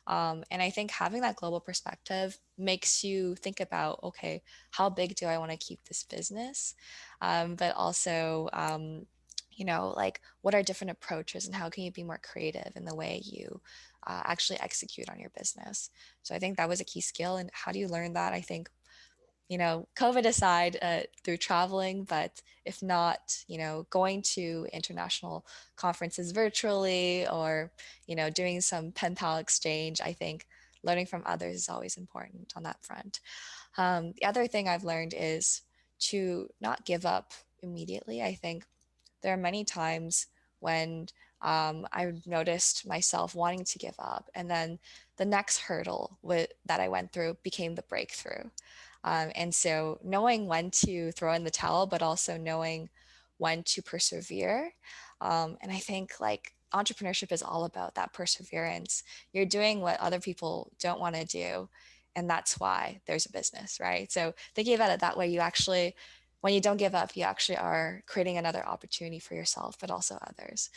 And I think having that global perspective makes you think about, okay, how big do I want to keep this business? But also, like, what are different approaches, and how can you be more creative in the way you actually execute on your business? So I think that was a key skill. And how do you learn that? I think, COVID aside, through traveling, but if not, going to international conferences virtually, or, doing some pen pal exchange, I think learning from others is always important on that front. The other thing I've learned is to not give up immediately. I think there are many times when I've noticed myself wanting to give up, and then the next hurdle that I went through became the breakthrough. And so knowing when to throw in the towel, but also knowing when to persevere. And I think, like, entrepreneurship is all about that perseverance. You're doing what other people don't want to do, and that's why there's a business, right? So thinking about it that way, you actually, when you don't give up, you actually are creating another opportunity for yourself, but also others.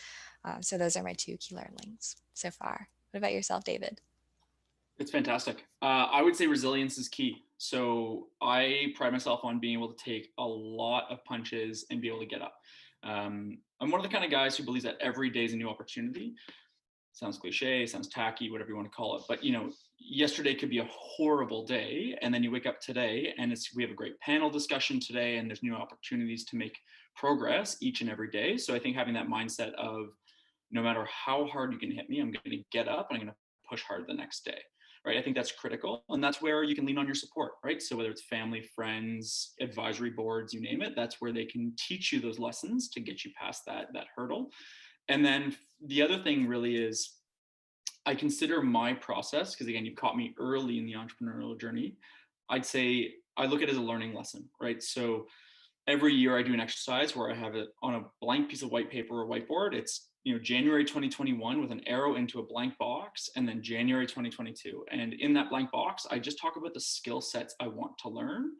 So those are my two key learnings so far. What about yourself, David? It's fantastic. I would say resilience is key. So I pride myself on being able to take a lot of punches and be able to get up. I'm one of the kind of guys who believes that every day is a new opportunity. Sounds cliche, sounds tacky, whatever you want to call it. But yesterday could be a horrible day, and then you wake up today and we have a great panel discussion today, and there's new opportunities to make progress each and every day. So I think having that mindset of no matter how hard you can hit me, I'm going to get up and I'm going to push hard the next day. Right. I think that's critical. And that's where you can lean on your support, right? So whether it's family, friends, advisory boards, you name it, that's where they can teach you those lessons to get you past that hurdle. And then the other thing really is I consider my process, because again, you've caught me early in the entrepreneurial journey. I'd say I look at it as a learning lesson, right? So every year I do an exercise where I have it on a blank piece of white paper or whiteboard. It's January 2021 with an arrow into a blank box, and then January 2022. And in that blank box, I just talk about the skill sets I want to learn.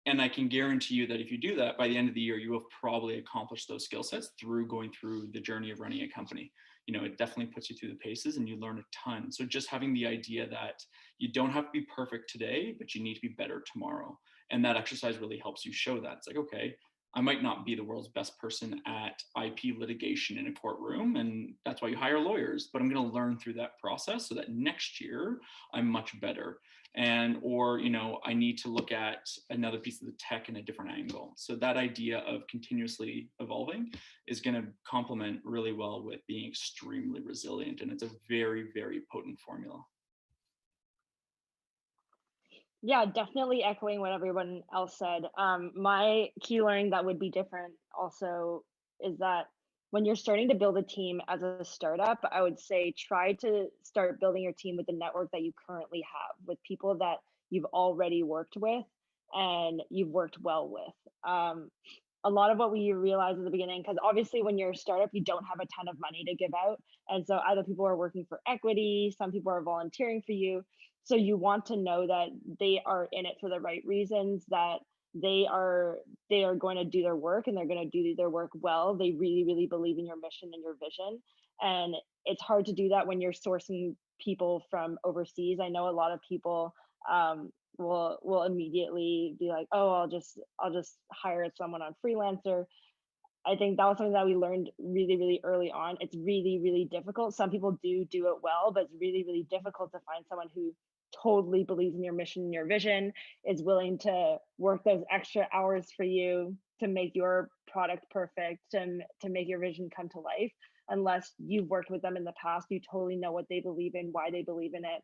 And I can guarantee you that if you do that, by the end of the year, you have probably accomplished those skill sets through going through the journey of running a company. It definitely puts you through the paces and you learn a ton. So just having the idea that you don't have to be perfect today, but you need to be better tomorrow. And that exercise really helps you show that. It's like, okay, I might not be the world's best person at IP litigation in a courtroom, and that's why you hire lawyers, but I'm going to learn through that process so that next year I'm much better. Or I need to look at another piece of the tech in a different angle. So that idea of continuously evolving is going to complement really well with being extremely resilient. And it's a very, very potent formula. Yeah, definitely echoing what everyone else said. My key learning that would be different also is that when you're starting to build a team as a startup, I would say try to start building your team with the network that you currently have, with people that you've already worked with and you've worked well with. A lot of what we realize at the beginning, because obviously when you're a startup, you don't have a ton of money to give out. And so either people are working for equity, some people are volunteering for you. So you want to know that they are in it for the right reasons, that they are going to do their work and they're going to do their work well. They really, really believe in your mission and your vision. And it's hard to do that when you're sourcing people from overseas. I know a lot of people will immediately be like, oh, I'll just hire someone on freelancer. I think that was something that we learned really, really early on. It's really, really difficult. Some people do it well, but it's really, really difficult to find someone who totally believes in your mission and your vision, is willing to work those extra hours for you to make your product perfect, to make your vision come to life. Unless you've worked with them in the past, you totally know what they believe in, why they believe in it.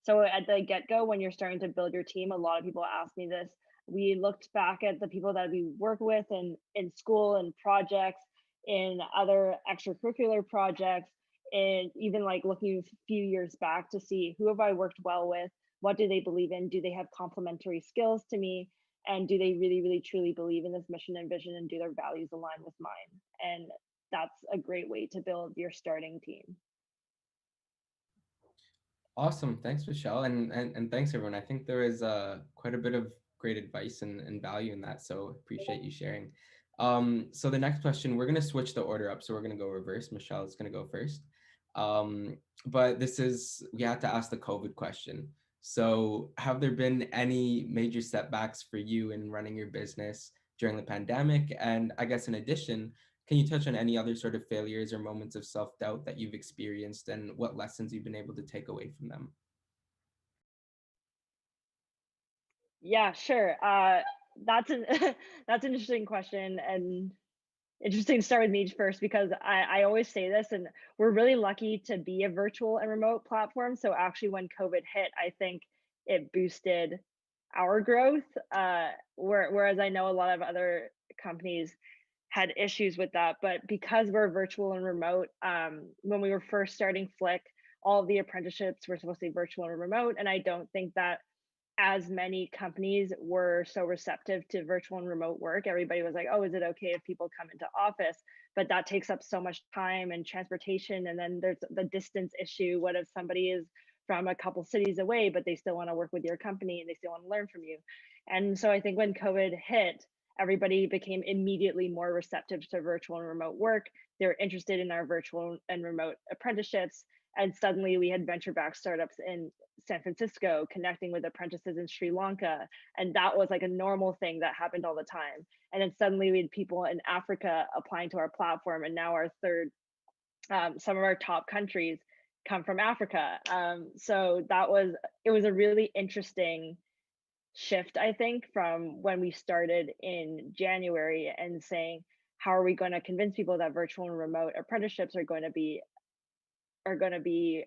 So at the get-go, when you're starting to build your team, a lot of people ask me this. We looked back at the people that we work with in school and projects, in other extracurricular projects, and even like looking a few years back to see who have I worked well with, what do they believe in, do they have complementary skills to me, and do they really, really truly believe in this mission and vision, and do their values align with mine? And that's a great way to build your starting team. Awesome. Thanks, Michelle. And thanks, everyone. I think there is quite a bit of great advice and value in that. So appreciate you sharing. So the next question, we're going to switch the order up. So we're going to go reverse. Michelle is going to go first. But we had to ask the COVID question. So have there been any major setbacks for you in running your business during the pandemic? And I guess in addition, can you touch on any other sort of failures or moments of self-doubt that you've experienced and what lessons you've been able to take away from them? Yeah, sure. That's an that's an interesting question, and interesting to start with me first, because I always say this, and we're really lucky to be a virtual and remote platform. So actually, when COVID hit, I think it boosted our growth. Whereas I know a lot of other companies had issues with that, but because we're virtual and remote, when we were first starting Flick, all of the apprenticeships were supposed to be virtual and remote, and I don't think that as many companies were so receptive to virtual and remote work. Everybody was like, oh, is it okay if people come into office? But that takes up so much time and transportation. And then there's the distance issue. What if somebody is from a couple cities away, but they still want to work with your company and they still want to learn from you? And so I think when COVID hit, everybody became immediately more receptive to virtual and remote work. They're interested in our virtual and remote apprenticeships. And suddenly we had venture-backed startups in San Francisco connecting with apprentices in Sri Lanka. And that was like a normal thing that happened all the time. And then suddenly we had people in Africa applying to our platform. And now our some of our top countries come from Africa. So it was a really interesting shift, I think, from when we started in January and saying, how are we going to convince people that virtual and remote apprenticeships are going to be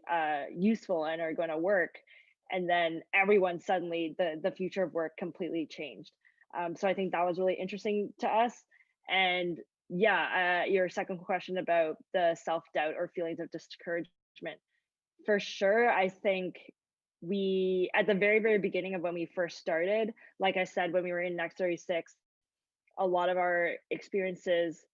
useful and are going to work? And then everyone suddenly, the future of work completely changed. So I think that was really interesting to us. And yeah, your second question about the self-doubt or feelings of discouragement, for sure, I think we, at the very, very beginning of when we first started, like I said, when we were in Next 36, a lot of our experiences,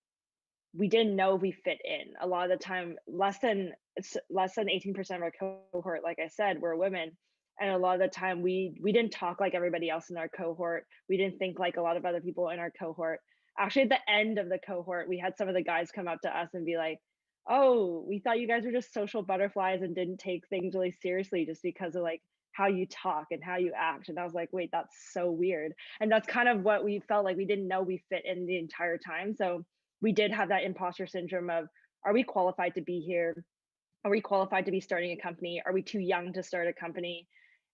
we didn't know if we fit in. A lot of the time, less than 18% of our cohort, like I said, were women. And a lot of the time we didn't talk like everybody else in our cohort. We didn't think like a lot of other people in our cohort. Actually, at the end of the cohort, we had some of the guys come up to us and be like, oh, we thought you guys were just social butterflies and didn't take things really seriously just because of like how you talk and how you act. And I was like, wait, that's so weird. And that's kind of what we felt like. We didn't know we fit in the entire time. So we did have that imposter syndrome of, are we qualified to be here? Are we qualified to be starting a company? Are we too young to start a company?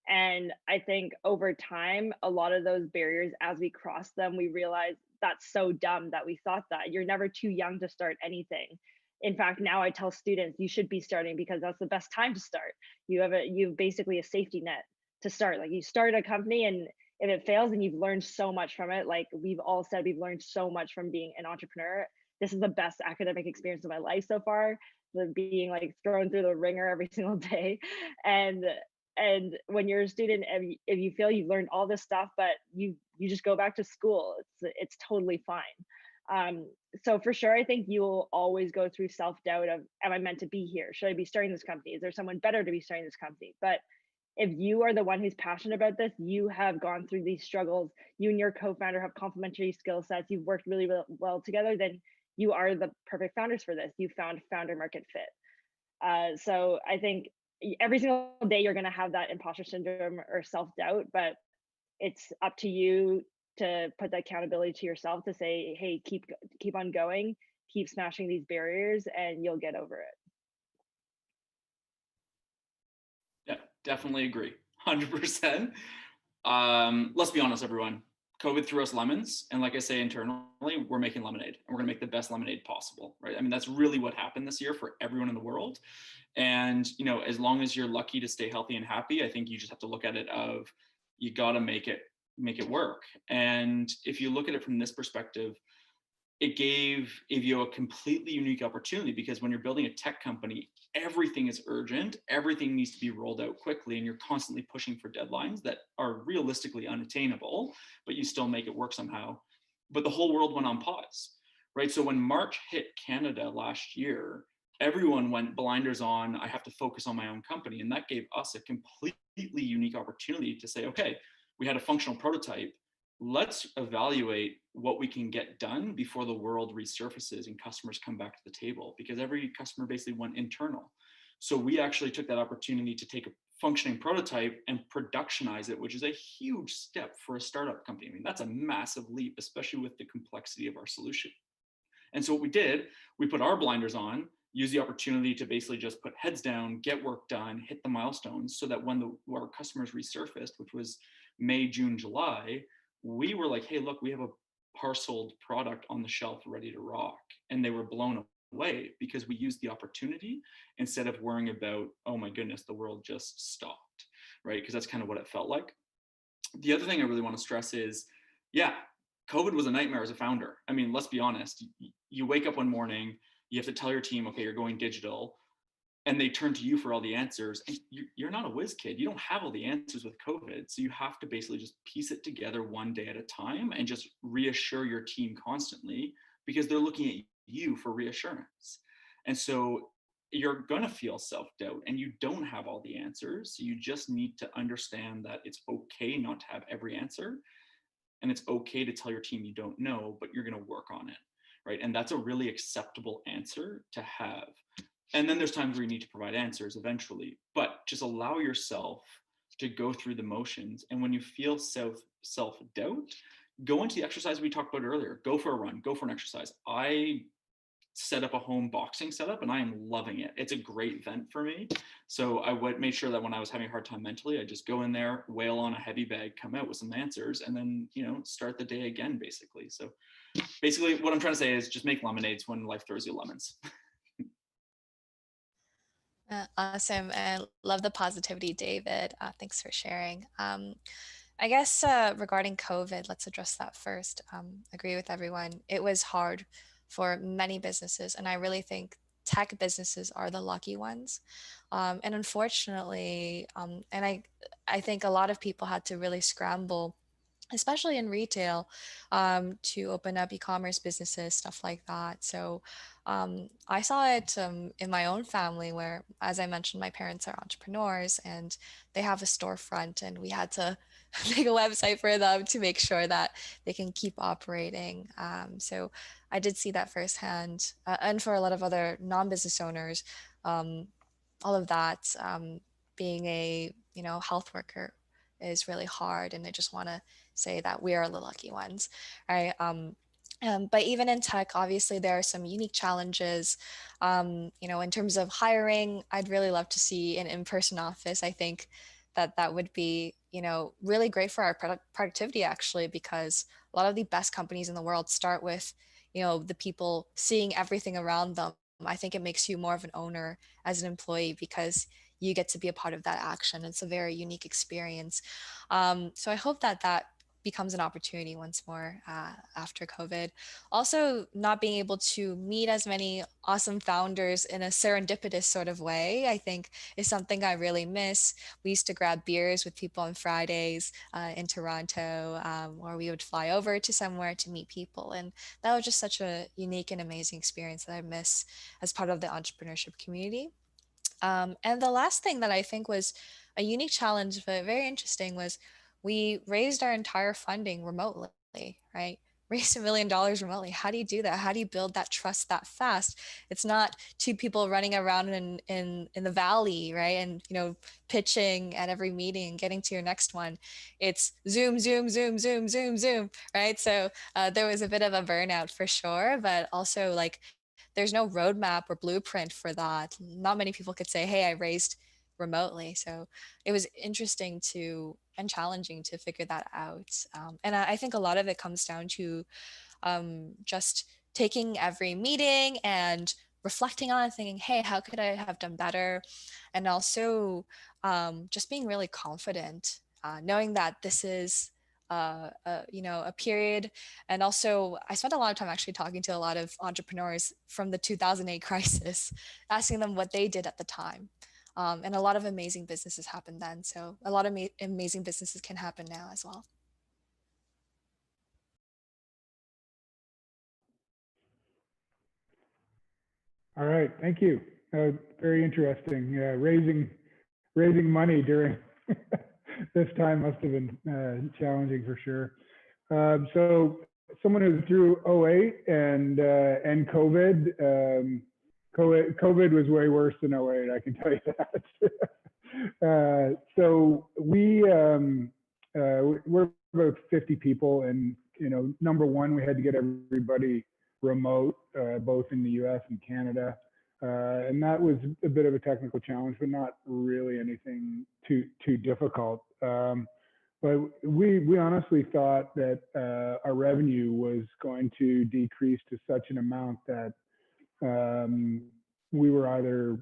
And I think over time, a lot of those barriers, as we crossed them, we realized that's so dumb that we thought that. You're never too young to start anything. In fact, now I tell students you should be starting because that's the best time to start. You've basically a safety net to start. Like you start a company, and if it fails and you've learned so much from it, like we've all said, we've learned so much from being an entrepreneur. This is the best academic experience of my life so far, being like thrown through the ringer every single day. And when you're a student, if you feel you've learned all this stuff, but you just go back to school, it's totally fine. So for sure, I think you'll always go through self-doubt of, am I meant to be here? Should I be starting this company? Is there someone better to be starting this company? But if you are the one who's passionate about this, you have gone through these struggles, you and your co-founder have complementary skill sets, you've worked really well together, then you are the perfect founders for this. You found founder market fit. So I think every single day you're going to have that imposter syndrome or self-doubt, but it's up to you to put the accountability to yourself to say, hey, keep on going, keep smashing these barriers, and you'll get over it. Yeah, definitely agree. 100%. Let's be honest, everyone. COVID threw us lemons. And like I say, internally, we're making lemonade, and we're going to make the best lemonade possible, right? I mean, that's really what happened this year for everyone in the world. And, you know, as long as you're lucky to stay healthy and happy, I think you just have to look at it of, you got to make it work. And if you look at it from this perspective, it gave you a completely unique opportunity, because when you're building a tech company, everything is urgent, everything needs to be rolled out quickly, and you're constantly pushing for deadlines that are realistically unattainable, but you still make it work somehow. But the whole world went on pause, right? So when March hit Canada last year, everyone went blinders on, I have to focus on my own company. And that gave us a completely unique opportunity to say, okay, we had a functional prototype. Let's evaluate what we can get done before the world resurfaces and customers come back to the table, because every customer basically went internal. So we actually took that opportunity to take a functioning prototype and productionize it, which is a huge step for a startup company. I mean, that's a massive leap, especially with the complexity of our solution. And so what we did, we put our blinders on, use the opportunity to basically just put heads down, get work done, hit the milestones, so that when our customers resurfaced, which was May, June, July, we were like, hey, look, we have a parceled product on the shelf ready to rock. And they were blown away because we used the opportunity instead of worrying about, oh my goodness, the world just stopped, right? Because that's kind of what it felt like. The other thing I really want to stress is, yeah, COVID was a nightmare as a founder. I mean, let's be honest. You wake up one morning, you have to tell your team, okay, you're going digital, and they turn to you for all the answers. And you're not a whiz kid. You don't have all the answers with COVID. So you have to basically just piece it together one day at a time and just reassure your team constantly, because they're looking at you for reassurance. And so you're going to feel self-doubt, and you don't have all the answers. So you just need to understand that it's okay not to have every answer. And it's okay to tell your team you don't know, but you're going to work on it, right? And that's a really acceptable answer to have. And then there's times where you need to provide answers eventually, but just allow yourself to go through the motions. And when you feel self-doubt, go into the exercise we talked about earlier. Go for a run, go for an exercise. I set up a home boxing setup, and I am loving it. It's a great vent for me. So I made sure that when I was having a hard time mentally, I just go in there, wail on a heavy bag, come out with some answers, and then, you know, start the day again, basically. So basically what I'm trying to say is just make lemonades when life throws you lemons. Awesome, and love the positivity, David. Thanks for sharing. I guess regarding COVID, let's address that first. Agree with everyone. It was hard for many businesses, and I really think tech businesses are the lucky ones. And unfortunately, I think a lot of people had to really scramble, especially in retail, to open up e-commerce businesses, stuff like that. So I saw it in my own family where, as I mentioned, my parents are entrepreneurs and they have a storefront, and we had to make a website for them to make sure that they can keep operating. So I did see that firsthand. And for a lot of other non-business owners, all of that, being a health worker is really hard, and I just want to say that we are the lucky ones, right? But even in tech, obviously there are some unique challenges. In terms of hiring, I'd really love to see an in-person office. I think that would be really great for our productivity, actually, because a lot of the best companies in the world start with the people seeing everything around them. I think it makes you more of an owner as an employee because you get to be a part of that action. It's a very unique experience. So I hope that becomes an opportunity once more after COVID. Also, not being able to meet as many awesome founders in a serendipitous sort of way, I think, is something I really miss. We used to grab beers with people on Fridays in Toronto, or we would fly over to somewhere to meet people. And that was just such a unique and amazing experience that I miss as part of the entrepreneurship community. And the last thing that I think was a unique challenge, but very interesting, was we raised our entire funding remotely, right? Raised $1 million remotely. How do you do that? How do you build that trust that fast? It's not two people running around in the valley, right? And pitching at every meeting and getting to your next one. It's Zoom, Zoom, Zoom, Zoom, Zoom, Zoom, right? So there was a bit of a burnout for sure, but also like there's no roadmap or blueprint for that. Not many people could say, hey, I raised remotely. So it was interesting and challenging to figure that out. And I think a lot of it comes down to just taking every meeting and reflecting on it, thinking, hey, how could I have done better? And also just being really confident, knowing that this is a period. And also I spent a lot of time actually talking to a lot of entrepreneurs from the 2008 crisis, asking them what they did at the time. And a lot of amazing businesses happened then. So a lot of amazing businesses can happen now as well. All right, thank you. Very interesting. Yeah, raising money during this time must have been challenging for sure. So someone who's through 08 and COVID, COVID was way worse than 08, I can tell you that. So we're about 50 people, and number one, we had to get everybody remote, both in the US and Canada. And that was a bit of a technical challenge, but not really anything too difficult. But we honestly thought that our revenue was going to decrease to such an amount that we were either,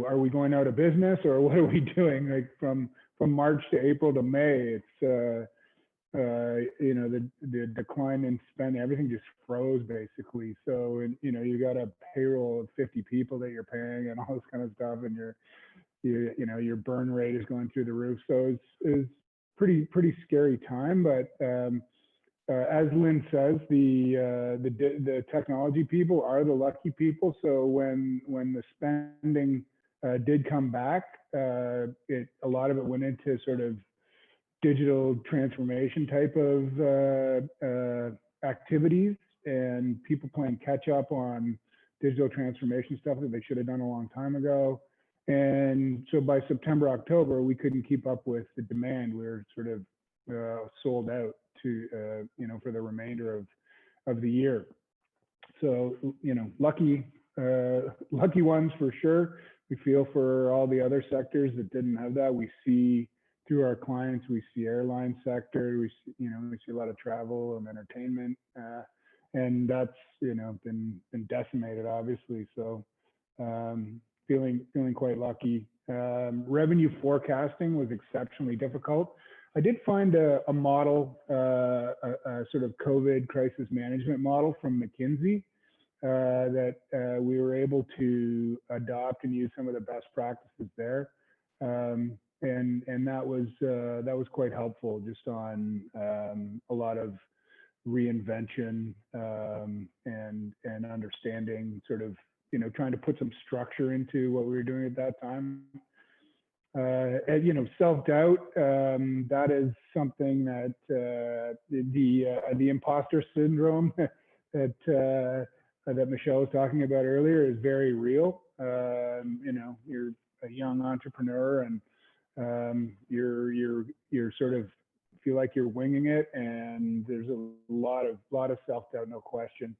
are we going out of business or what are we doing? Like from March to April to May, it's the decline in spend, everything just froze basically. So, you got a payroll of 50 people that you're paying and all this kind of stuff, and your burn rate is going through the roof. So it's pretty scary time. But as Lynn says, the technology people are the lucky people. So when the spending did come back, a lot of it went into sort of digital transformation type of activities, and people playing catch up on digital transformation stuff that they should have done a long time ago. And so by September, October, we couldn't keep up with the demand. We were sort of sold out to, for the remainder of the year. So, lucky ones for sure. We feel for all the other sectors that didn't have that. We see through our clients, we see airline sector, we see a lot of travel and entertainment and that's been decimated, obviously. So feeling quite lucky. Revenue forecasting was exceptionally difficult. I did find a model, a sort of COVID crisis management model from McKinsey that we were able to adopt and use some of the best practices there. And that was quite helpful just on a lot of reinvention and understanding, sort of trying to put some structure into what we were doing at that time. And, self-doubt, that is something that the imposter syndrome that Michelle was talking about earlier is very real. You're a young entrepreneur, and you're sort of feel like you're winging it, and there's a lot of self-doubt, no question.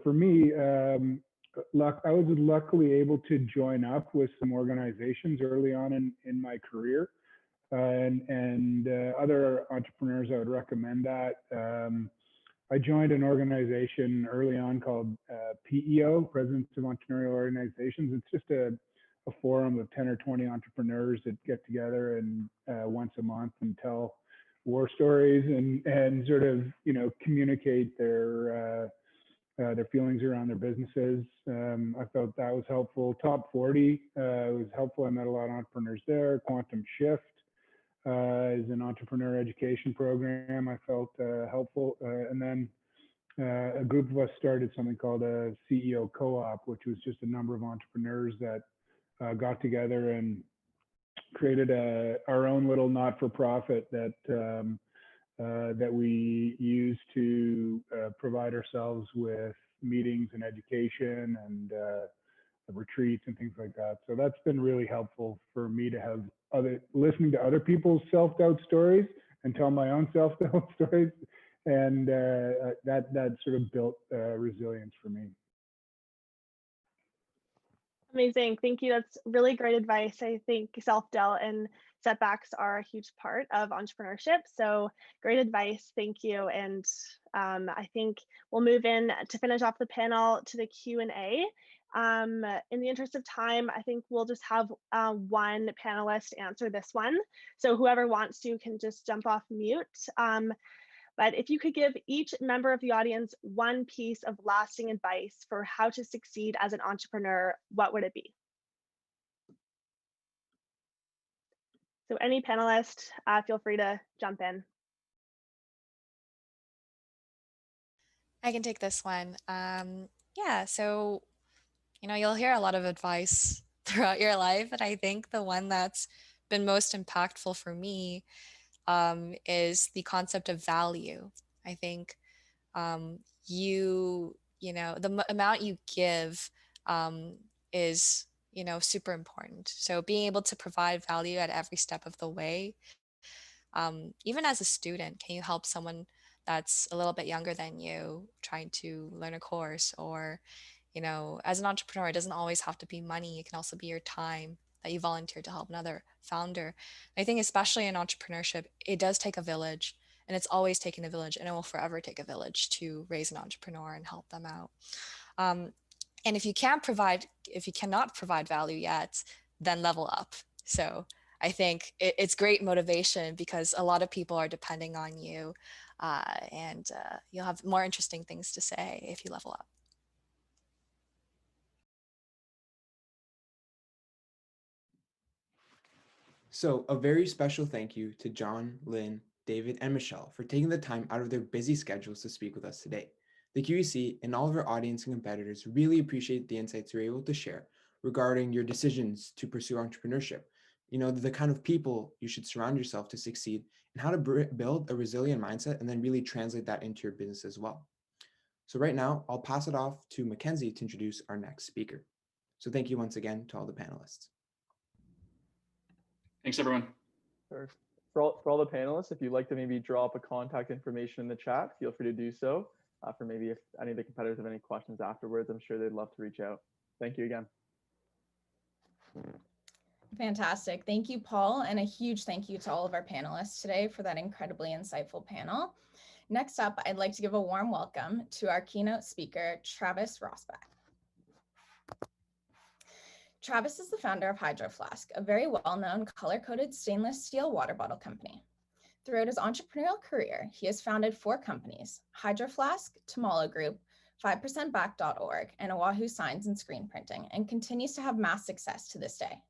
For me, I was luckily able to join up with some organizations early on in my career, and other entrepreneurs, I would recommend that. I joined an organization early on called PEO, Presidents of Entrepreneurial Organizations. It's just a forum of 10 or 20 entrepreneurs that get together and once a month and tell war stories and sort of communicate their feelings around their businesses. I felt that was helpful. Top 40 was helpful. I met a lot of entrepreneurs there. Quantum Shift is an entrepreneur education program. I felt helpful. And then a group of us started something called a CEO Co-op, which was just a number of entrepreneurs that got together and created our own little not-for-profit that we use to provide ourselves with meetings and education and retreats and things like that. So that's been really helpful for me to have listening to other people's self-doubt stories and tell my own self-doubt stories. And that sort of built resilience for me. Amazing. Thank you. That's really great advice. I think self-doubt and setbacks are a huge part of entrepreneurship. So great advice. Thank you. And I think we'll move in to finish off the panel to the Q&A. In the interest of time, I think we'll just have one panelist answer this one. So whoever wants to can just jump off mute. But if you could give each member of the audience one piece of lasting advice for how to succeed as an entrepreneur, what would it be? So any panelist, feel free to jump in. I can take this one. Yeah, so, you'll hear a lot of advice throughout your life, and I think the one that's been most impactful for me is the concept of value. I think the amount you give is, super important. So being able to provide value at every step of the way, even as a student, can you help someone that's a little bit younger than you trying to learn a course? Or, as an entrepreneur, it doesn't always have to be money. It can also be your time that you volunteer to help another founder. I think especially in entrepreneurship, it does take a village, and it's always taken a village, and it will forever take a village to raise an entrepreneur and help them out. And if you cannot provide value yet, then level up. So I think it's great motivation because a lot of people are depending on you, and you'll have more interesting things to say if you level up. So a very special thank you to John, Lynn, David, and Michelle for taking the time out of their busy schedules to speak with us today. The QEC and all of our audience and competitors really appreciate the insights you're able to share regarding your decisions to pursue entrepreneurship, the kind of people you should surround yourself to succeed, and how to build a resilient mindset and then really translate that into your business as well. So right now, I'll pass it off to Mackenzie to introduce our next speaker. So thank you once again to all the panelists. Thanks, everyone. For all the panelists, if you'd like to maybe drop a contact information in the chat, feel free to do so. For maybe if any of the competitors have any questions afterwards, I'm sure they'd love to reach out. Thank you again. Fantastic. Thank you, Paul, and a huge thank you to all of our panelists today for that incredibly insightful panel. Next up, I'd like to give a warm welcome to our keynote speaker, Travis Rosbach. Travis is the founder of Hydro Flask, a very well-known color-coded stainless steel water bottle company. Throughout his entrepreneurial career, he has founded 4 companies: Hydro Flask, Tamalo Group, 5%back.org, and Oahu Signs and Screen Printing, and continues to have mass success to this day.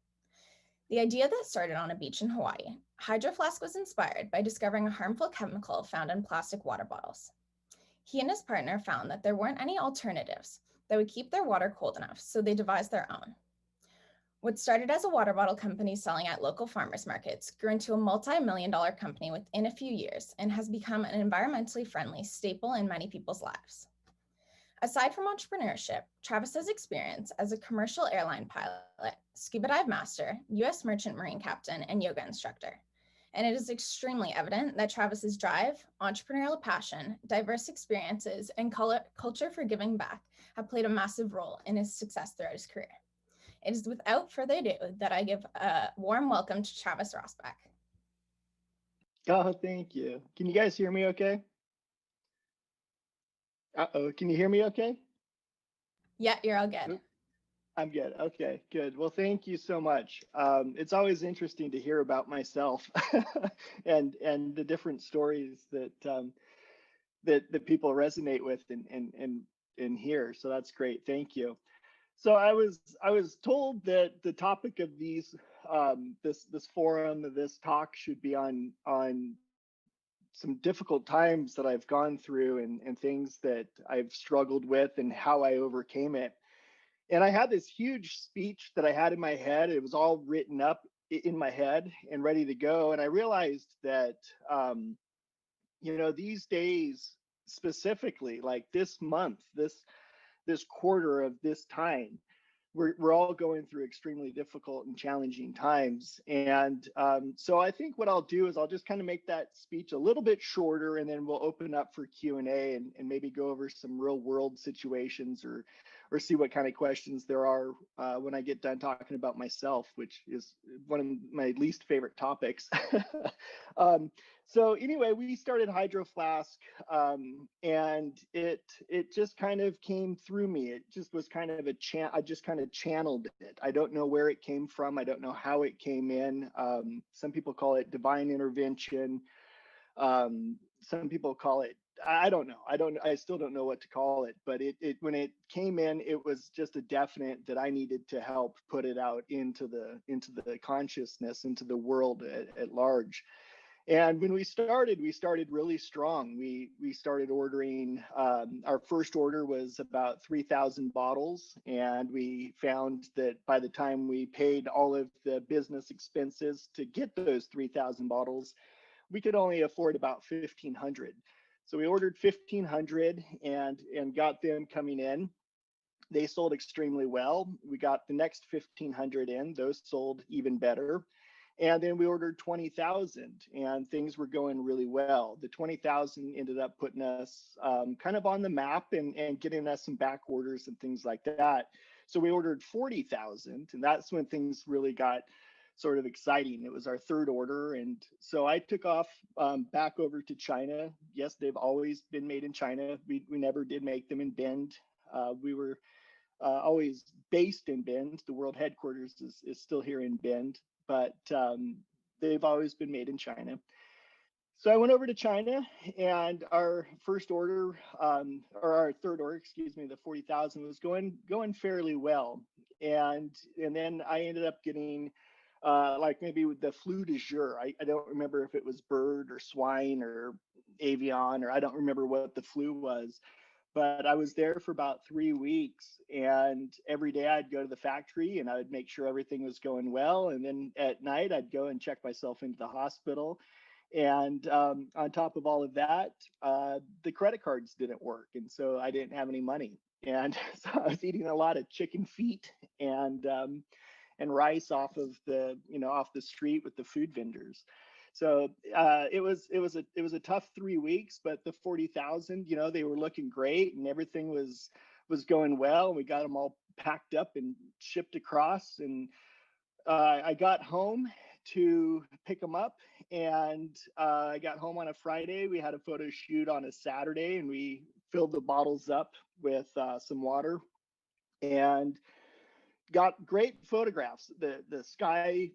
The idea that started on a beach in Hawaii, Hydro Flask was inspired by discovering a harmful chemical found in plastic water bottles. He and his partner found that there weren't any alternatives that would keep their water cold enough, so they devised their own. What started as a water bottle company selling at local farmers markets grew into a multi-million-dollar company within a few years and has become an environmentally friendly staple in many people's lives. Aside from entrepreneurship, Travis has experience as a commercial airline pilot, scuba dive master, U.S. merchant marine captain, and yoga instructor. And it is extremely evident that Travis's drive, entrepreneurial passion, diverse experiences, and culture for giving back have played a massive role in his success throughout his career. It is without further ado that I give a warm welcome to Travis Rosbach. Oh, thank you. Can you guys hear me okay? Uh-oh, can you hear me okay? Yeah, you're all good. I'm good. Okay, good. Well, thank you so much. It's always interesting to hear about myself and the different stories that that people resonate with and hear. So that's great. Thank you. So I was told that the topic of these this forum, this talk, should be on some difficult times that I've gone through and things that I've struggled with and how I overcame it. And I had this huge speech that I had in my head. It was all written up in my head and ready to go. And I realized that, you know, these days specifically, like this month, this quarter of this time, we're all going through extremely difficult and challenging times. And so I think what I'll do is I'll just kind of make that speech a little bit shorter, and then we'll open up for Q&A and maybe go over some real world situations or see what kind of questions there are when I get done talking about myself, which is one of my least favorite topics. So anyway, we started Hydro Flask, and it just kind of came through me. It just was kind of I just kind of channeled it. I don't know where it came from. I don't know how it came in. Some people call it divine intervention. Some people call it, I don't know. I still don't know what to call it, but it when it came in, it was just a definite that I needed to help put it out into the consciousness, into the world at large. And when we started really strong. We started ordering, our first order was about 3,000 bottles. And we found that by the time we paid all of the business expenses to get those 3,000 bottles, we could only afford about 1,500. So we ordered 1,500 and got them coming in. They sold extremely well. We got the next 1,500 in. Those sold even better. And then we ordered 20,000 and things were going really well. The 20,000 ended up putting us kind of on the map and getting us some back orders and things like that. So we ordered 40,000, and that's when things really got sort of exciting. It was our third order. And so I took off back over to China. Yes, they've always been made in China. We never did make them in Bend. We were always based in Bend. The world headquarters is still here in Bend, but they've always been made in China. So I went over to China, and our first order, or our third order, excuse me, the 40,000 was going fairly well. And then I ended up getting like maybe with the flu du jour. I don't remember if it was bird or swine or avian, or I don't remember what the flu was. But I was there for about 3 weeks, and every day I'd go to the factory and I would make sure everything was going well. And then at night I'd go and check myself into the hospital. And on top of all of that, the credit cards didn't work. And so I didn't have any money. And so I was eating a lot of chicken feet and rice off of off the street with the food vendors. So it was a tough 3 weeks, but the 40,000, they were looking great and everything was going well. We got them all packed up and shipped across. And I got home to pick them up, and I got home on a Friday. We had a photo shoot on a Saturday, and we filled the bottles up with some water and got great photographs. The sky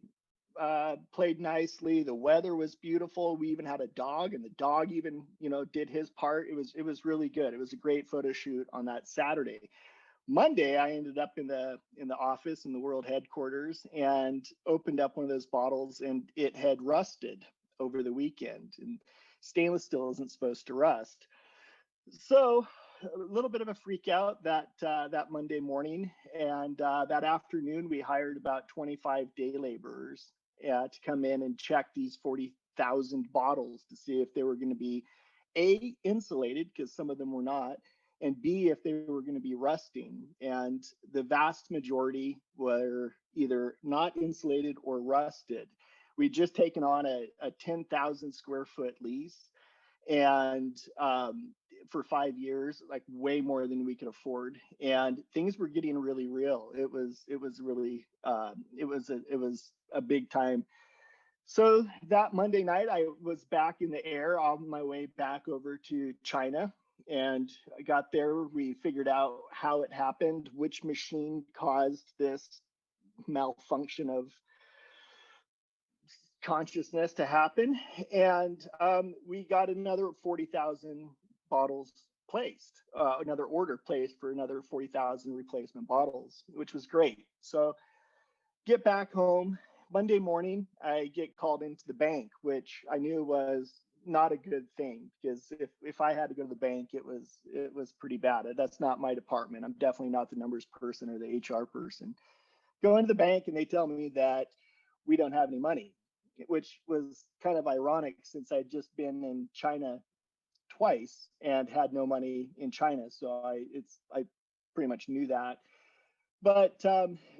played nicely. The weather was beautiful. We even had a dog, and the dog even, did his part. It was really good. It was a great photo shoot on that Saturday. Monday, I ended up in the office in the world headquarters and opened up one of those bottles, and it had rusted over the weekend. And stainless steel isn't supposed to rust. So a little bit of a freak out that Monday morning, and that afternoon we hired about 25 day laborers to come in and check these 40,000 bottles to see if they were going to be A, insulated, because some of them were not, and B, if they were going to be rusting. And the vast majority were either not insulated or rusted. We'd just taken on a 10,000 square foot lease, and for 5 years, like way more than we could afford, and things were getting really real. It was really it was a big time. So that Monday night, I was back in the air on my way back over to China, and I got there. We figured out how it happened, which machine caused this malfunction of consciousness to happen, and we got another 40,000 bottles placed, another order placed for another 40,000 replacement bottles, which was great. So get back home. Monday morning, I get called into the bank, which I knew was not a good thing, because if I had to go to the bank, it was pretty bad. That's not my department. I'm definitely not the numbers person or the HR person. Go into the bank and they tell me that we don't have any money, which was kind of ironic since I'd just been in China twice and had no money in China. So I pretty much knew that. But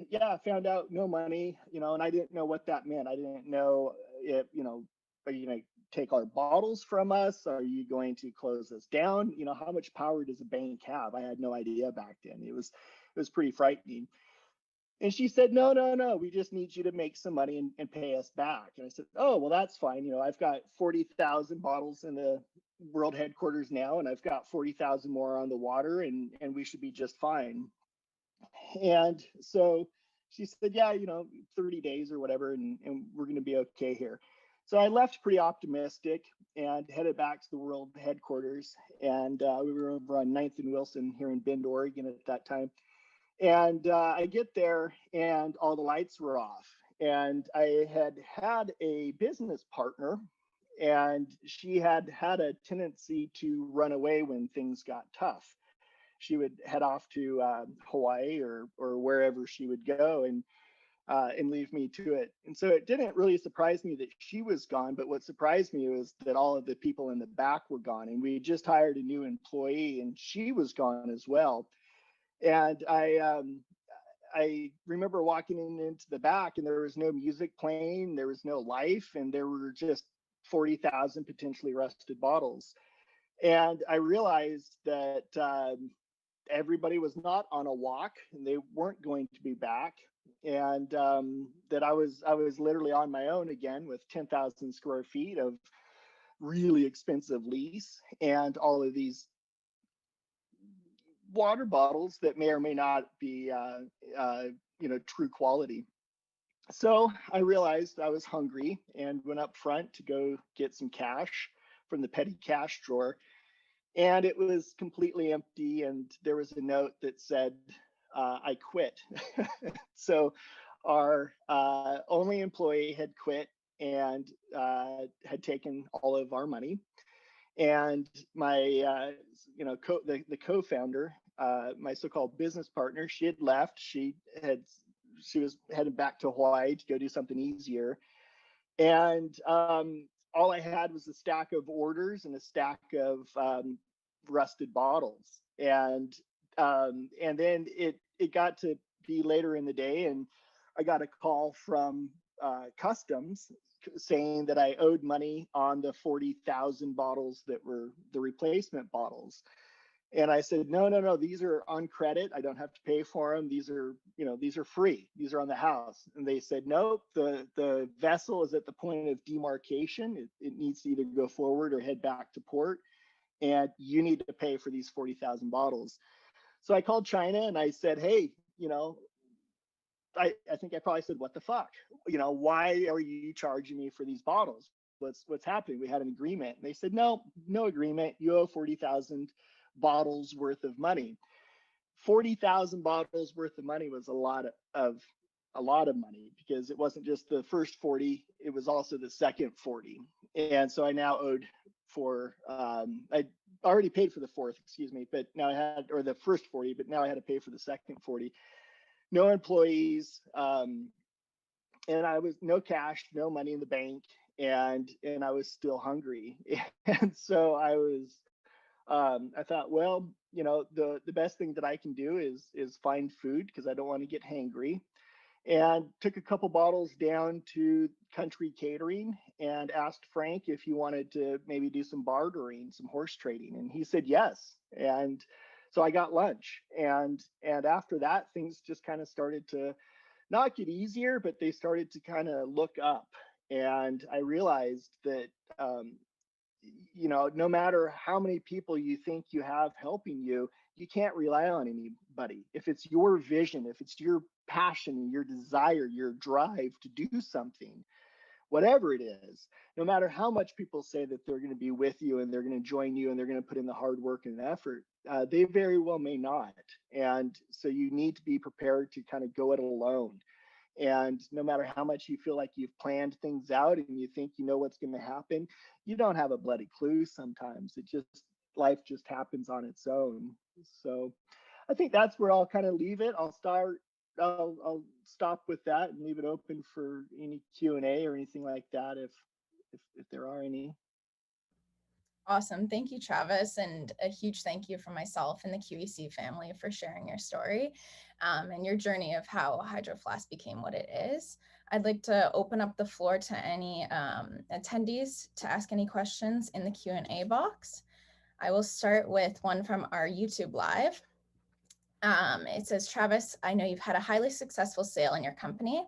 yeah, I found out no money, and I didn't know what that meant. I didn't know if, are you going to take our bottles from us? Are you going to close us down? How much power does a bank have? I had no idea back then. It was pretty frightening. And she said, no, we just need you to make some money and pay us back. And I said, oh, well, that's fine. I've got 40,000 bottles in the world headquarters now, and I've got 40,000 more on the water, and we should be just fine. And so she said, yeah, 30 days or whatever, and we're going to be okay here. So I left pretty optimistic and headed back to the world headquarters. And we were over on 9th and Wilson here in Bend, Oregon at that time. And I get there and all the lights were off. And I had a business partner, and she had a tendency to run away when things got tough. She would head off to Hawaii or wherever she would go, and leave me to it. And so it didn't really surprise me that she was gone, but what surprised me was that all of the people in the back were gone, and we just hired a new employee, and she was gone as well. And I remember walking into the back, and there was no music playing, there was no life, and there were just 40,000 potentially rusted bottles. And I realized that everybody was not on a walk, and they weren't going to be back, and that I was literally on my own again with 10,000 square feet of really expensive lease and all of these water bottles that may or may not be true quality. So I realized I was hungry and went up front to go get some cash from the petty cash drawer, and it was completely empty, and there was a note that said I quit. So our only employee had quit and had taken all of our money. And my the co-founder, my so-called business partner, she had left. She was headed back to Hawaii to go do something easier. And all I had was a stack of orders and a stack of rusted bottles. And then it got to be later in the day, and I got a call from customs saying that I owed money on the 40,000 bottles that were the replacement bottles. And I said, no, no, no, these are on credit. I don't have to pay for them. These are, these are free. These are on the house. And they said, nope, the vessel is at the point of demarcation. It needs to either go forward or head back to port. And you need to pay for these 40,000 bottles. So I called China and I said, hey, I think I probably said, what the fuck? Why are you charging me for these bottles? What's happening? We had an agreement. And they said, no agreement. You owe 40,000 bottles worth of money. 40,000 bottles worth of money was a lot of money, because it wasn't just the first 40, it was also the second 40. And so I now owed for I already paid for the fourth, excuse me, but now I had, or the first 40, but now I had to pay for the second 40. No employees, and I was no cash, no money in the bank, and I was still hungry. And so I thought, well, the best thing that I can do is find food, because I don't want to get hangry. And took a couple bottles down to Country Catering and asked Frank if he wanted to maybe do some bartering, some horse trading, and he said yes. And so I got lunch, and after that, things just kind of started to not get easier, but they started to kind of look up. And I realized that no matter how many people you think you have helping you, you can't rely on anybody. If it's your vision, if it's your passion, your desire, your drive to do something, whatever it is, no matter how much people say that they're going to be with you and they're going to join you and they're going to put in the hard work and effort, they very well may not. And so you need to be prepared to kind of go it alone. And no matter how much you feel like you've planned things out and you think you know what's going to happen, you don't have a bloody clue sometimes. Life just happens on its own. So I think that's where I'll kind of leave it. I'll stop with that and leave it open for any Q&A or anything like that, if there are any. Awesome. Thank you, Travis. And a huge thank you from myself and the QEC family for sharing your story and your journey of how Hydro Flask became what it is. I'd like to open up the floor to any attendees to ask any questions in the Q&A box. I will start with one from our YouTube Live. It says, Travis, I know you've had a highly successful sale in your company.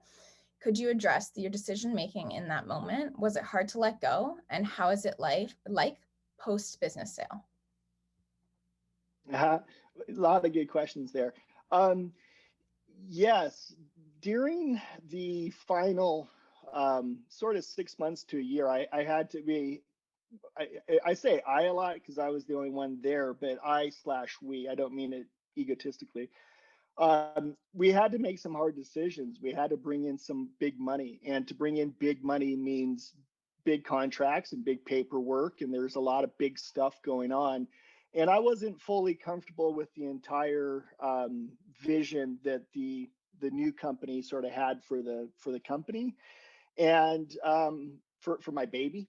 Could you address your decision-making in that moment? Was it hard to let go? And how is it like post-business sale? A lot of good questions there. Yes, during the final sort of 6 months to a year, I had to be, I say I a lot because I was the only one there, but we, I don't mean it egotistically. We had to make some hard decisions. We had to bring in some big money, and to bring in big money means big contracts and big paperwork, and there's a lot of big stuff going on. And I wasn't fully comfortable with the entire vision that the new company sort of had for the company, and for my baby.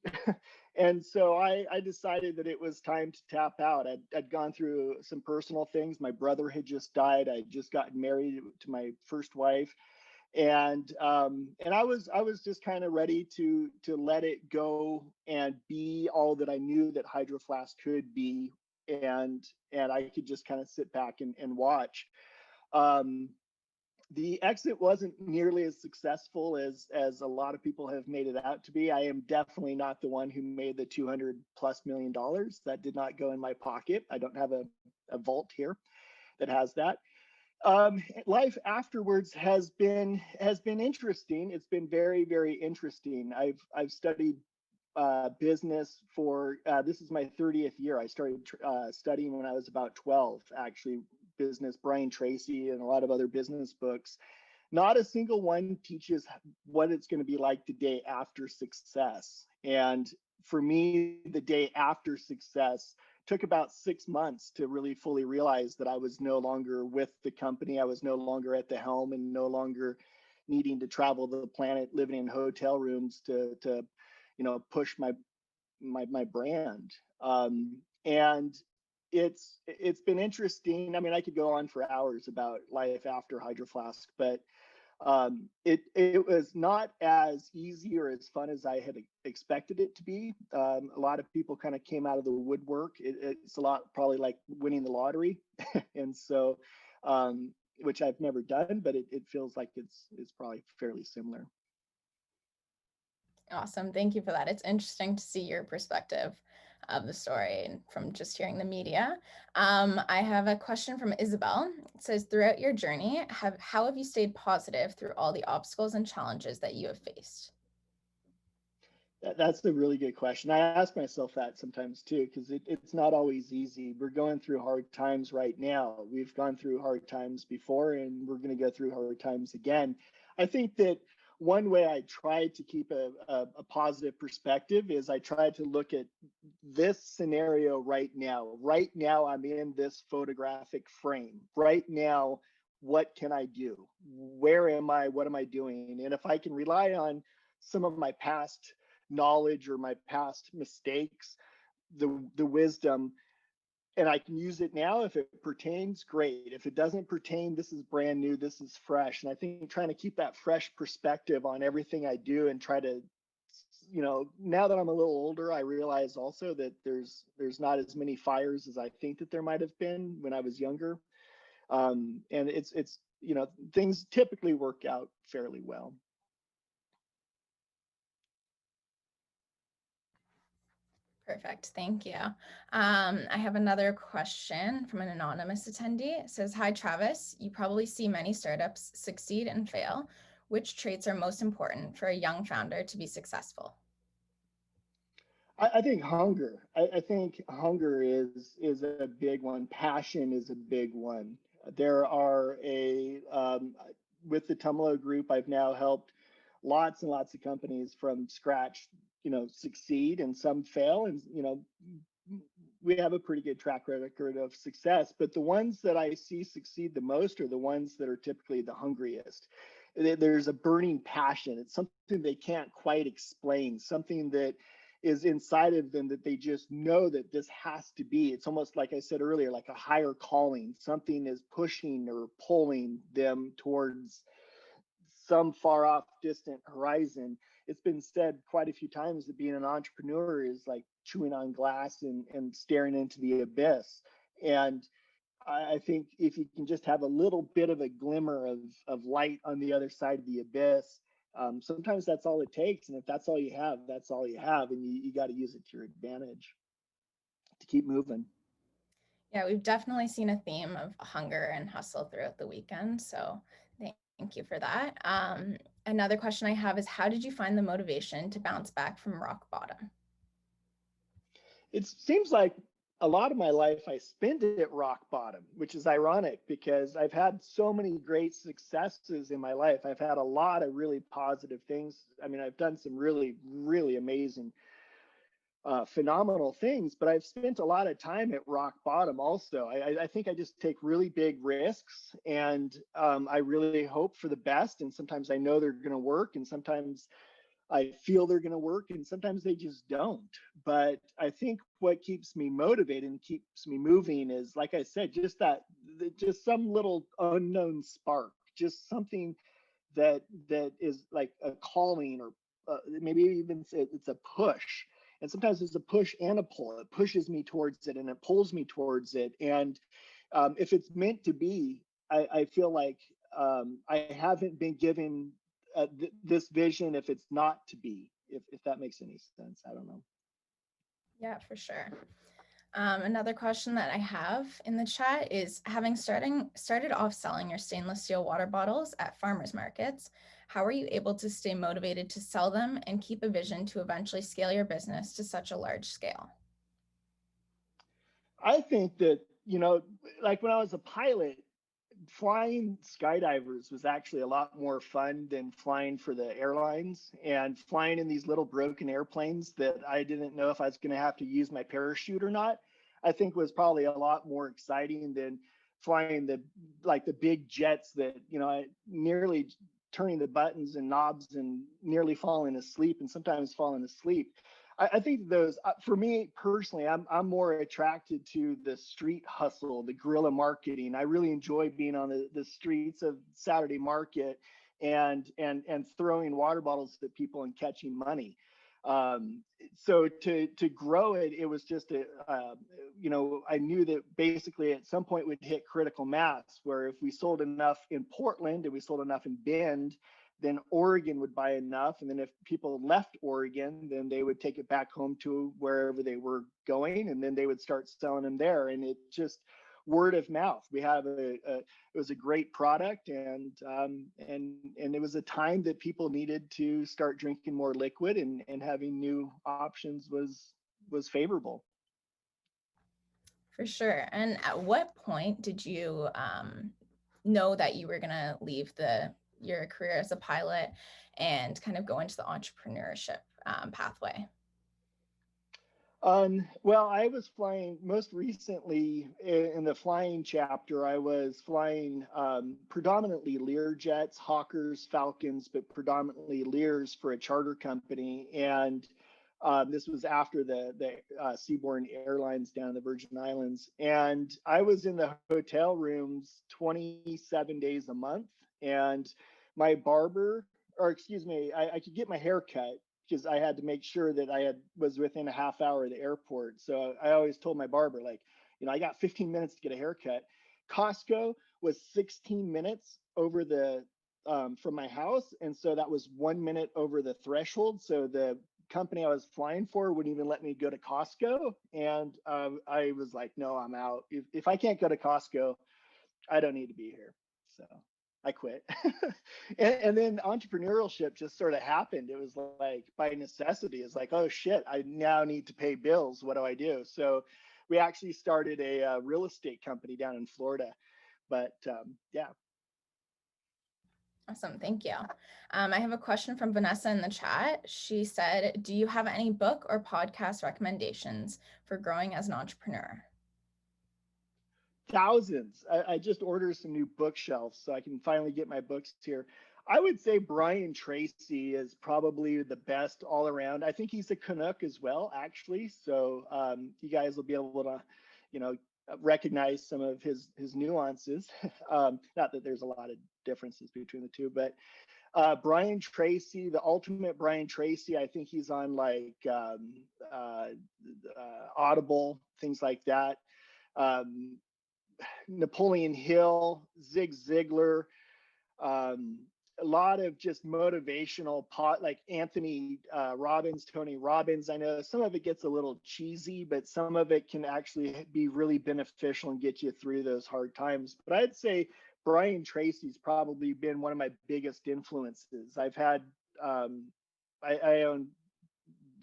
And so I decided that it was time to tap out. I'd gone through some personal things. My brother had just died. I'd just gotten married to my first wife. And I was just kind of ready to let it go and be all that I knew that Hydro Flask could be, and I could just kind of sit back and watch. The exit wasn't nearly as successful as a lot of people have made it out to be. I am definitely not the one who made the $200+ million. That did not go in my pocket. I don't have a vault here that has that. Life afterwards has been interesting. It's been very, very interesting. I've studied business for this is my 30th year. I started studying when I was about 12, actually, business. Brian Tracy and a lot of other business books. Not a single one teaches what it's going to be like the day after success. And for me, the day after success took about 6 months to really fully realize that I was no longer with the company. I was no longer at the helm and no longer needing to travel the planet, living in hotel rooms to push my brand. And it's been interesting. I mean, I could go on for hours about life after Hydro Flask, but It was not as easy or as fun as I had expected it to be. A lot of people kind of came out of the woodwork. It's a lot probably like winning the lottery, and so which I've never done, but it feels like it's probably fairly similar. Awesome. Thank you for that. It's interesting to see your perspective of the story and from just hearing the media. I have a question from Isabel. It says, throughout your journey, how have you stayed positive through all the obstacles and challenges that you have faced? That's a really good question. I ask myself that sometimes too, because it's not always easy. We're going through hard times right now. We've gone through hard times before, and we're going to go through hard times again. I think that one way I try to keep a positive perspective is I try to look at this scenario right now. Right now, I'm in this photographic frame. Right now, what can I do? Where am I? What am I doing? And if I can rely on some of my past knowledge or my past mistakes, the wisdom, and I can use it now. If it pertains, great. If it doesn't pertain, this is brand new, this is fresh. And I think trying to keep that fresh perspective on everything I do and try to, now that I'm a little older, I realize also that there's not as many fires as I think that there might have been when I was younger. And it's things typically work out fairly well. Perfect. Thank you. I have another question from an anonymous attendee. It says, hi, Travis. You probably see many startups succeed and fail. Which traits are most important for a young founder to be successful? I think hunger. I think hunger is a big one. Passion is a big one. There are with the Tumalo Group, I've now helped lots and lots of companies from scratch, succeed, and some fail, and we have a pretty good track record of success. But the ones that I see succeed the most are the ones that are typically the hungriest. There's a burning passion. It's something they can't quite explain, something that is inside of them that they just know that this has to be. It's almost like I said earlier, like a higher calling. Something is pushing or pulling them towards some far off distant horizon. It's been said quite a few times that being an entrepreneur is like chewing on glass and staring into the abyss. And I think if you can just have a little bit of a glimmer of light on the other side of the abyss, sometimes that's all it takes. And if that's all you have, that's all you have. And you got to use it to your advantage to keep moving. Yeah, we've definitely seen a theme of hunger and hustle throughout the weekend. So thank you for that. Another question I have is, how did you find the motivation to bounce back from rock bottom? It seems like a lot of my life I spent at rock bottom, which is ironic because I've had so many great successes in my life. I've had a lot of really positive things. I mean, I've done some really, really amazing, phenomenal things, but I've spent a lot of time at rock bottom also. I think I just take really big risks, and I really hope for the best. And sometimes I know they're going to work, and sometimes I feel they're going to work, and sometimes they just don't. But I think what keeps me motivated and keeps me moving is, like I said, just some little unknown spark, just something that is like a calling, or maybe even it's a push. And sometimes it's a push and a pull. It pushes me towards it and it pulls me towards it. And if it's meant to be, I feel like I haven't been given this vision if it's not to be, if that makes any sense. I don't know. Yeah, for sure. Another question that I have in the chat is, having started off selling your stainless steel water bottles at farmers markets, how are you able to stay motivated to sell them and keep a vision to eventually scale your business to such a large scale? I think that, like when I was a pilot, flying skydivers was actually a lot more fun than flying for the airlines, and flying in these little broken airplanes that I didn't know if I was going to have to use my parachute or not, I think was probably a lot more exciting than flying the big jets that, I nearly turning the buttons and knobs and nearly falling asleep, and sometimes falling asleep. I think those, for me personally, I'm more attracted to the street hustle, the guerrilla marketing. I really enjoy being on the streets of Saturday Market and throwing water bottles at people and catching money. So to grow it, it was just I knew that basically at some point we'd hit critical mass, where if we sold enough in Portland and we sold enough in Bend, then Oregon would buy enough. And then if people left Oregon, then they would take it back home to wherever they were going, and then they would start selling them there. And it just word of mouth. We have it was a great product, and it was a time that people needed to start drinking more liquid, and having new options was favorable. For sure. And at what point did you know that you were going to leave your career as a pilot and kind of go into the entrepreneurship pathway? Well, I was flying most recently in the flying chapter. I was flying predominantly Lear jets, Hawkers, Falcons, but predominantly Lears for a charter company. And this was after the Seaborne Airlines down in the Virgin Islands. And I was in the hotel rooms 27 days a month. And my barber, or excuse me, I could get my hair cut, because I had to make sure that I was within a half hour of the airport. So I always told my barber, like, I got 15 minutes to get a haircut. Costco was 16 minutes over from my house. And so that was 1 minute over the threshold. So the company I was flying for wouldn't even let me go to Costco. And I was like, no, I'm out. If I can't go to Costco, I don't need to be here. So I quit. and then entrepreneurship just sort of happened. It was like by necessity. It's like, oh shit, I now need to pay bills. What do I do? So we actually started a real estate company down in Florida. But yeah. Awesome. Thank you. I have a question from Vanessa in the chat. She said, do you have any book or podcast recommendations for growing as an entrepreneur? Thousands. I just ordered some new bookshelves so I can finally get my books here. I would say Brian Tracy is probably the best all around. I think he's a Canuck as well, actually. So you guys will be able to, recognize some of his nuances. Not that there's a lot of differences between the two, but Brian Tracy, the ultimate Brian Tracy, I think he's on like Audible, things like that. Napoleon Hill, Zig Ziglar, a lot of just motivational like Anthony Robbins, Tony Robbins. I know some of it gets a little cheesy, but some of it can actually be really beneficial and get you through those hard times. But I'd say Brian Tracy's probably been one of my biggest influences. I've had, I own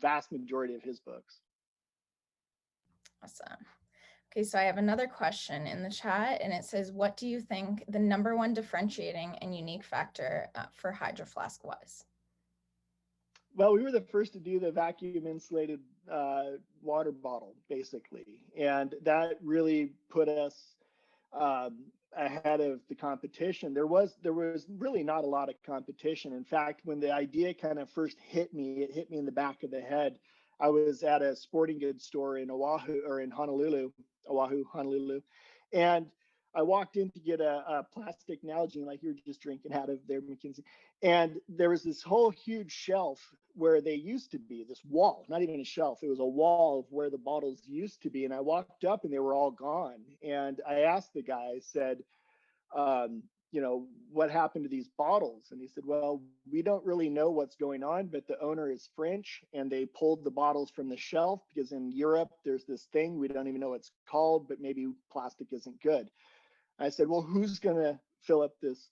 vast majority of his books. Awesome. Okay, so I have another question in the chat, and it says, what do you think the #1 differentiating and unique factor for Hydro Flask was? Well, we were the first to do the vacuum insulated water bottle, basically. And that really put us ahead of the competition. There was really not a lot of competition. In fact, when the idea kind of first hit me, it hit me in the back of the head. I was at a sporting goods store in Honolulu, and I walked in to get a plastic Nalgene, like you were just drinking out of there, McKinsey. And there was this whole huge shelf where they used to be, this wall, not even a shelf. It was a wall of where the bottles used to be. And I walked up and they were all gone. And I asked the guy, I said, what happened to these bottles? And he said, well, we don't really know what's going on, but the owner is French and they pulled the bottles from the shelf because in Europe, there's this thing, we don't even know what it's called, but maybe plastic isn't good. I said, well, who's going to fill up this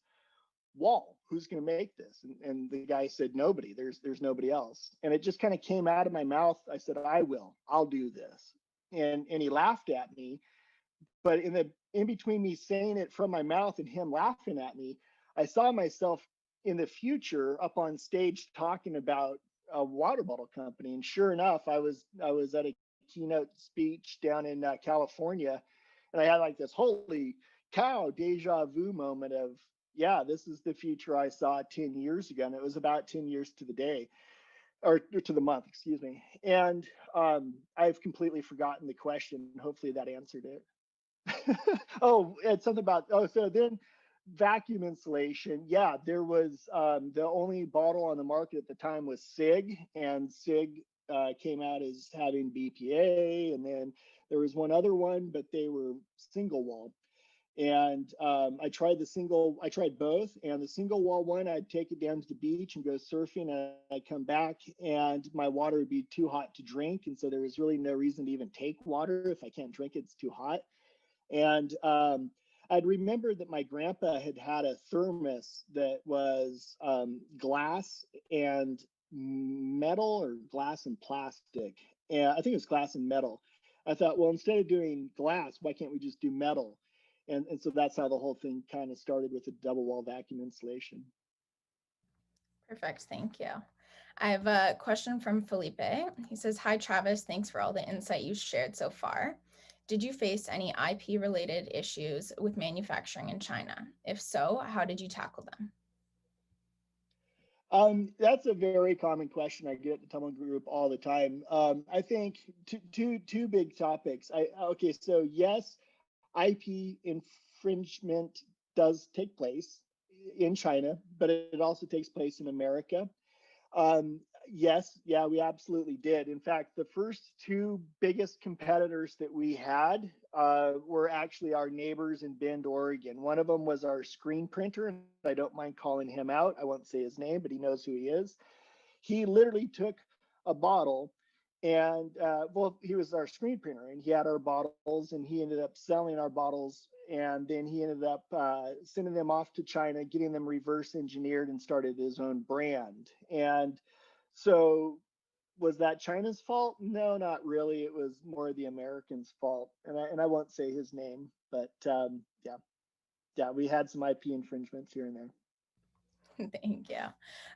wall? Who's going to make this? And the guy said, nobody. There's nobody else. And it just kind of came out of my mouth. I said, I'll do this. And he laughed at me. But in between me saying it from my mouth and him laughing at me, I saw myself in the future up on stage talking about a water bottle company. And sure enough, I was at a keynote speech down in California, and I had like this holy cow deja vu moment of, yeah, this is the future I saw 10 years ago. And it was about 10 years to the day, or to the month, excuse me. And I've completely forgotten the question. Hopefully that answered it. Oh, it's something about, so then vacuum insulation, yeah, there was the only bottle on the market at the time was SIG, and SIG came out as having BPA, and then there was one other one, but they were single wall. And I tried both, and the single wall one, I'd take it down to the beach and go surfing, and I'd come back and my water would be too hot to drink. And so there was really no reason to even take water. If I can't drink it, it's too hot. And I'd remembered that my grandpa had a thermos that was glass and metal, or glass and plastic. And I think it was glass and metal. I thought, well, instead of doing glass, why can't we just do metal? And so that's how the whole thing kind of started, with the double wall vacuum insulation. Perfect, thank you. I have a question from Felipe. He says, hi, Travis, thanks for all the insight you shared so far. Did you face any IP related issues with manufacturing in China? If so, how did you tackle them? That's a very common question I get at the Tummel Group all the time. I think two big topics. Okay, so yes, IP infringement does take place in China, but it also takes place in America. Yes, yeah, we absolutely did. In fact, the first two biggest competitors that we had were actually our neighbors in Bend, Oregon. One of them was our screen printer, and I don't mind calling him out. I won't say his name, but he knows who he is. He literally took a bottle, and well, he was our screen printer, and he had our bottles, and he ended up selling our bottles, and then he ended up sending them off to China, getting them reverse engineered, and started his own brand. And so was that China's fault? No, not really. It was more the Americans' fault. And I won't say his name, but yeah, we had some IP infringements here and there. Thank you.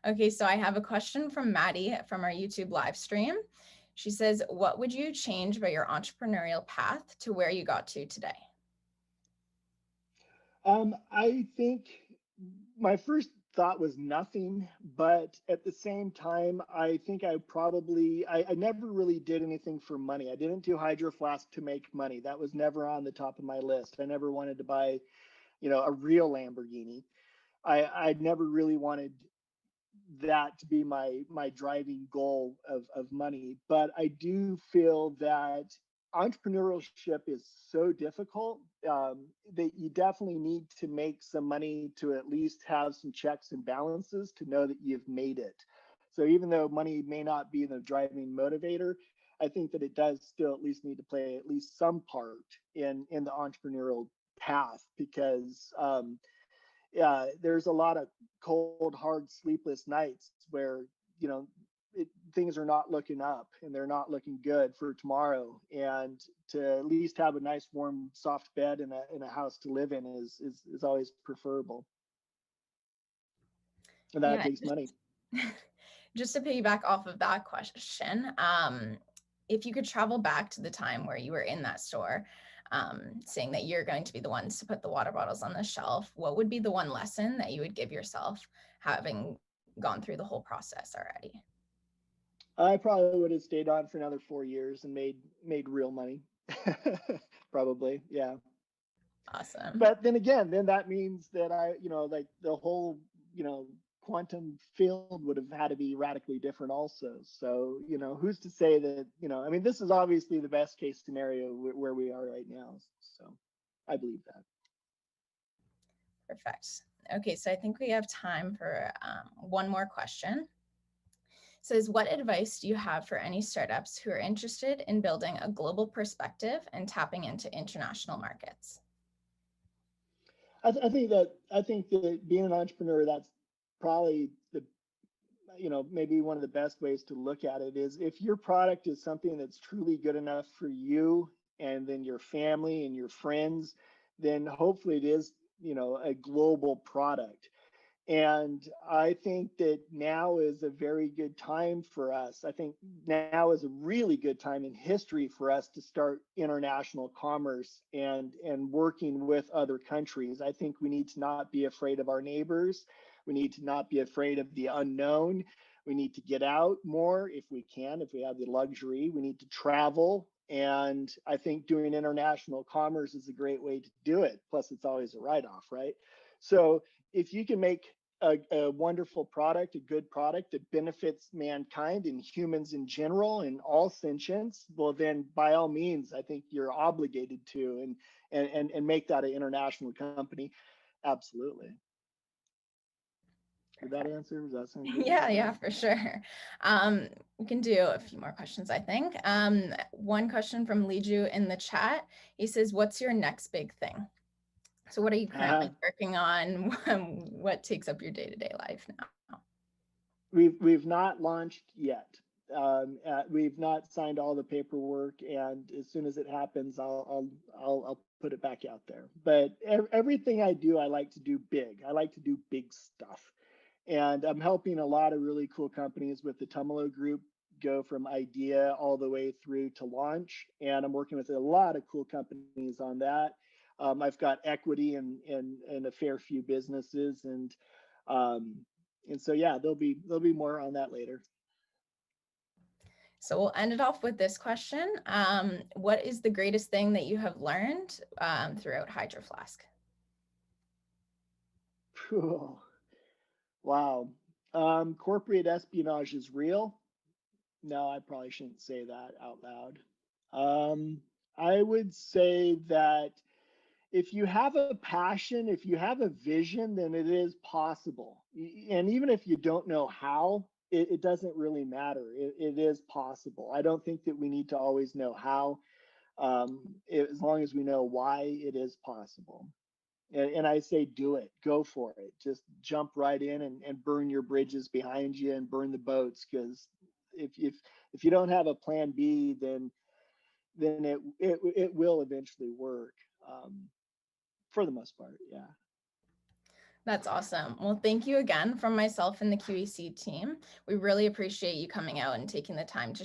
Okay, so I have a question from Maddie from our YouTube live stream. She says, what would you change about your entrepreneurial path to where you got to today? I think my first thought was nothing, but at the same time, I think I never really did anything for money. I didn't do Hydro Flask to make money. That was never on the top of my list. I never wanted to buy, a real Lamborghini. I never really wanted that to be my driving goal of money. But I do feel that entrepreneurship is so difficult that you definitely need to make some money to at least have some checks and balances to know that you've made it. So even though money may not be the driving motivator, I think that it does still at least need to play at least some part in the entrepreneurial path, because there's a lot of cold, hard, sleepless nights where, things are not looking up and they're not looking good for tomorrow. And to at least have a nice, warm, soft bed in a house to live in is always preferable. And that takes money. Just to piggyback off of that question, if you could travel back to the time where you were in that store, saying that you're going to be the ones to put the water bottles on the shelf, what would be the one lesson that you would give yourself, having gone through the whole process already? I probably would have stayed on for another 4 years and made real money. Probably, yeah. Awesome. But then again, that means that like the whole, quantum field would have had to be radically different also. So, who's to say that, this is obviously the best case scenario where we are right now. So I believe that. Perfect. Okay, so I think we have time for one more question. It says, what advice do you have for any startups who are interested in building a global perspective and tapping into international markets? I think that being an entrepreneur, that's probably maybe one of the best ways to look at it is, if your product is something that's truly good enough for you and then your family and your friends, then hopefully it is, a global product. And I think that now is a very good time for us. I think now is a really good time in history for us to start international commerce and working with other countries. I think we need to not be afraid of our neighbors. We need to not be afraid of the unknown. We need to get out more if we can, if we have the luxury. We need to travel. And I think doing international commerce is a great way to do it. Plus, it's always a write-off, right? So if you can make a wonderful product, a good product that benefits mankind and humans in general and all sentients, well, then by all means, I think you're obligated to and make that an international company. Absolutely. Did that answer? Does that sound good? Yeah, for sure. We can do a few more questions, I think. One question from Liju in the chat. He says, what's your next big thing? So what are you currently working on? What takes up your day-to-day life now? We've not launched yet. We've not signed all the paperwork, and as soon as it happens, I'll put it back out there. But everything I do, I like to do big. I like to do big stuff, and I'm helping a lot of really cool companies with the Tumalo Group go from idea all the way through to launch, and I'm working with a lot of cool companies on that. I've got equity in a fair few businesses, and so yeah, there'll be more on that later. So we'll end it off with this question. What is the greatest thing that you have learned throughout Hydro Flask? Wow. Corporate espionage is real. No, I probably shouldn't say that out loud. I would say that if you have a passion, if you have a vision, then it is possible. And even if you don't know how, it doesn't really matter. It is possible. I don't think that we need to always know how. As long as we know why, it is possible. And I say do it, go for it. Just jump right in and burn your bridges behind you and burn the boats, because if you don't have a plan B, then it will eventually work. For the most part, yeah. That's awesome. Well, thank you again from myself and the QEC team. We really appreciate you coming out and taking the time to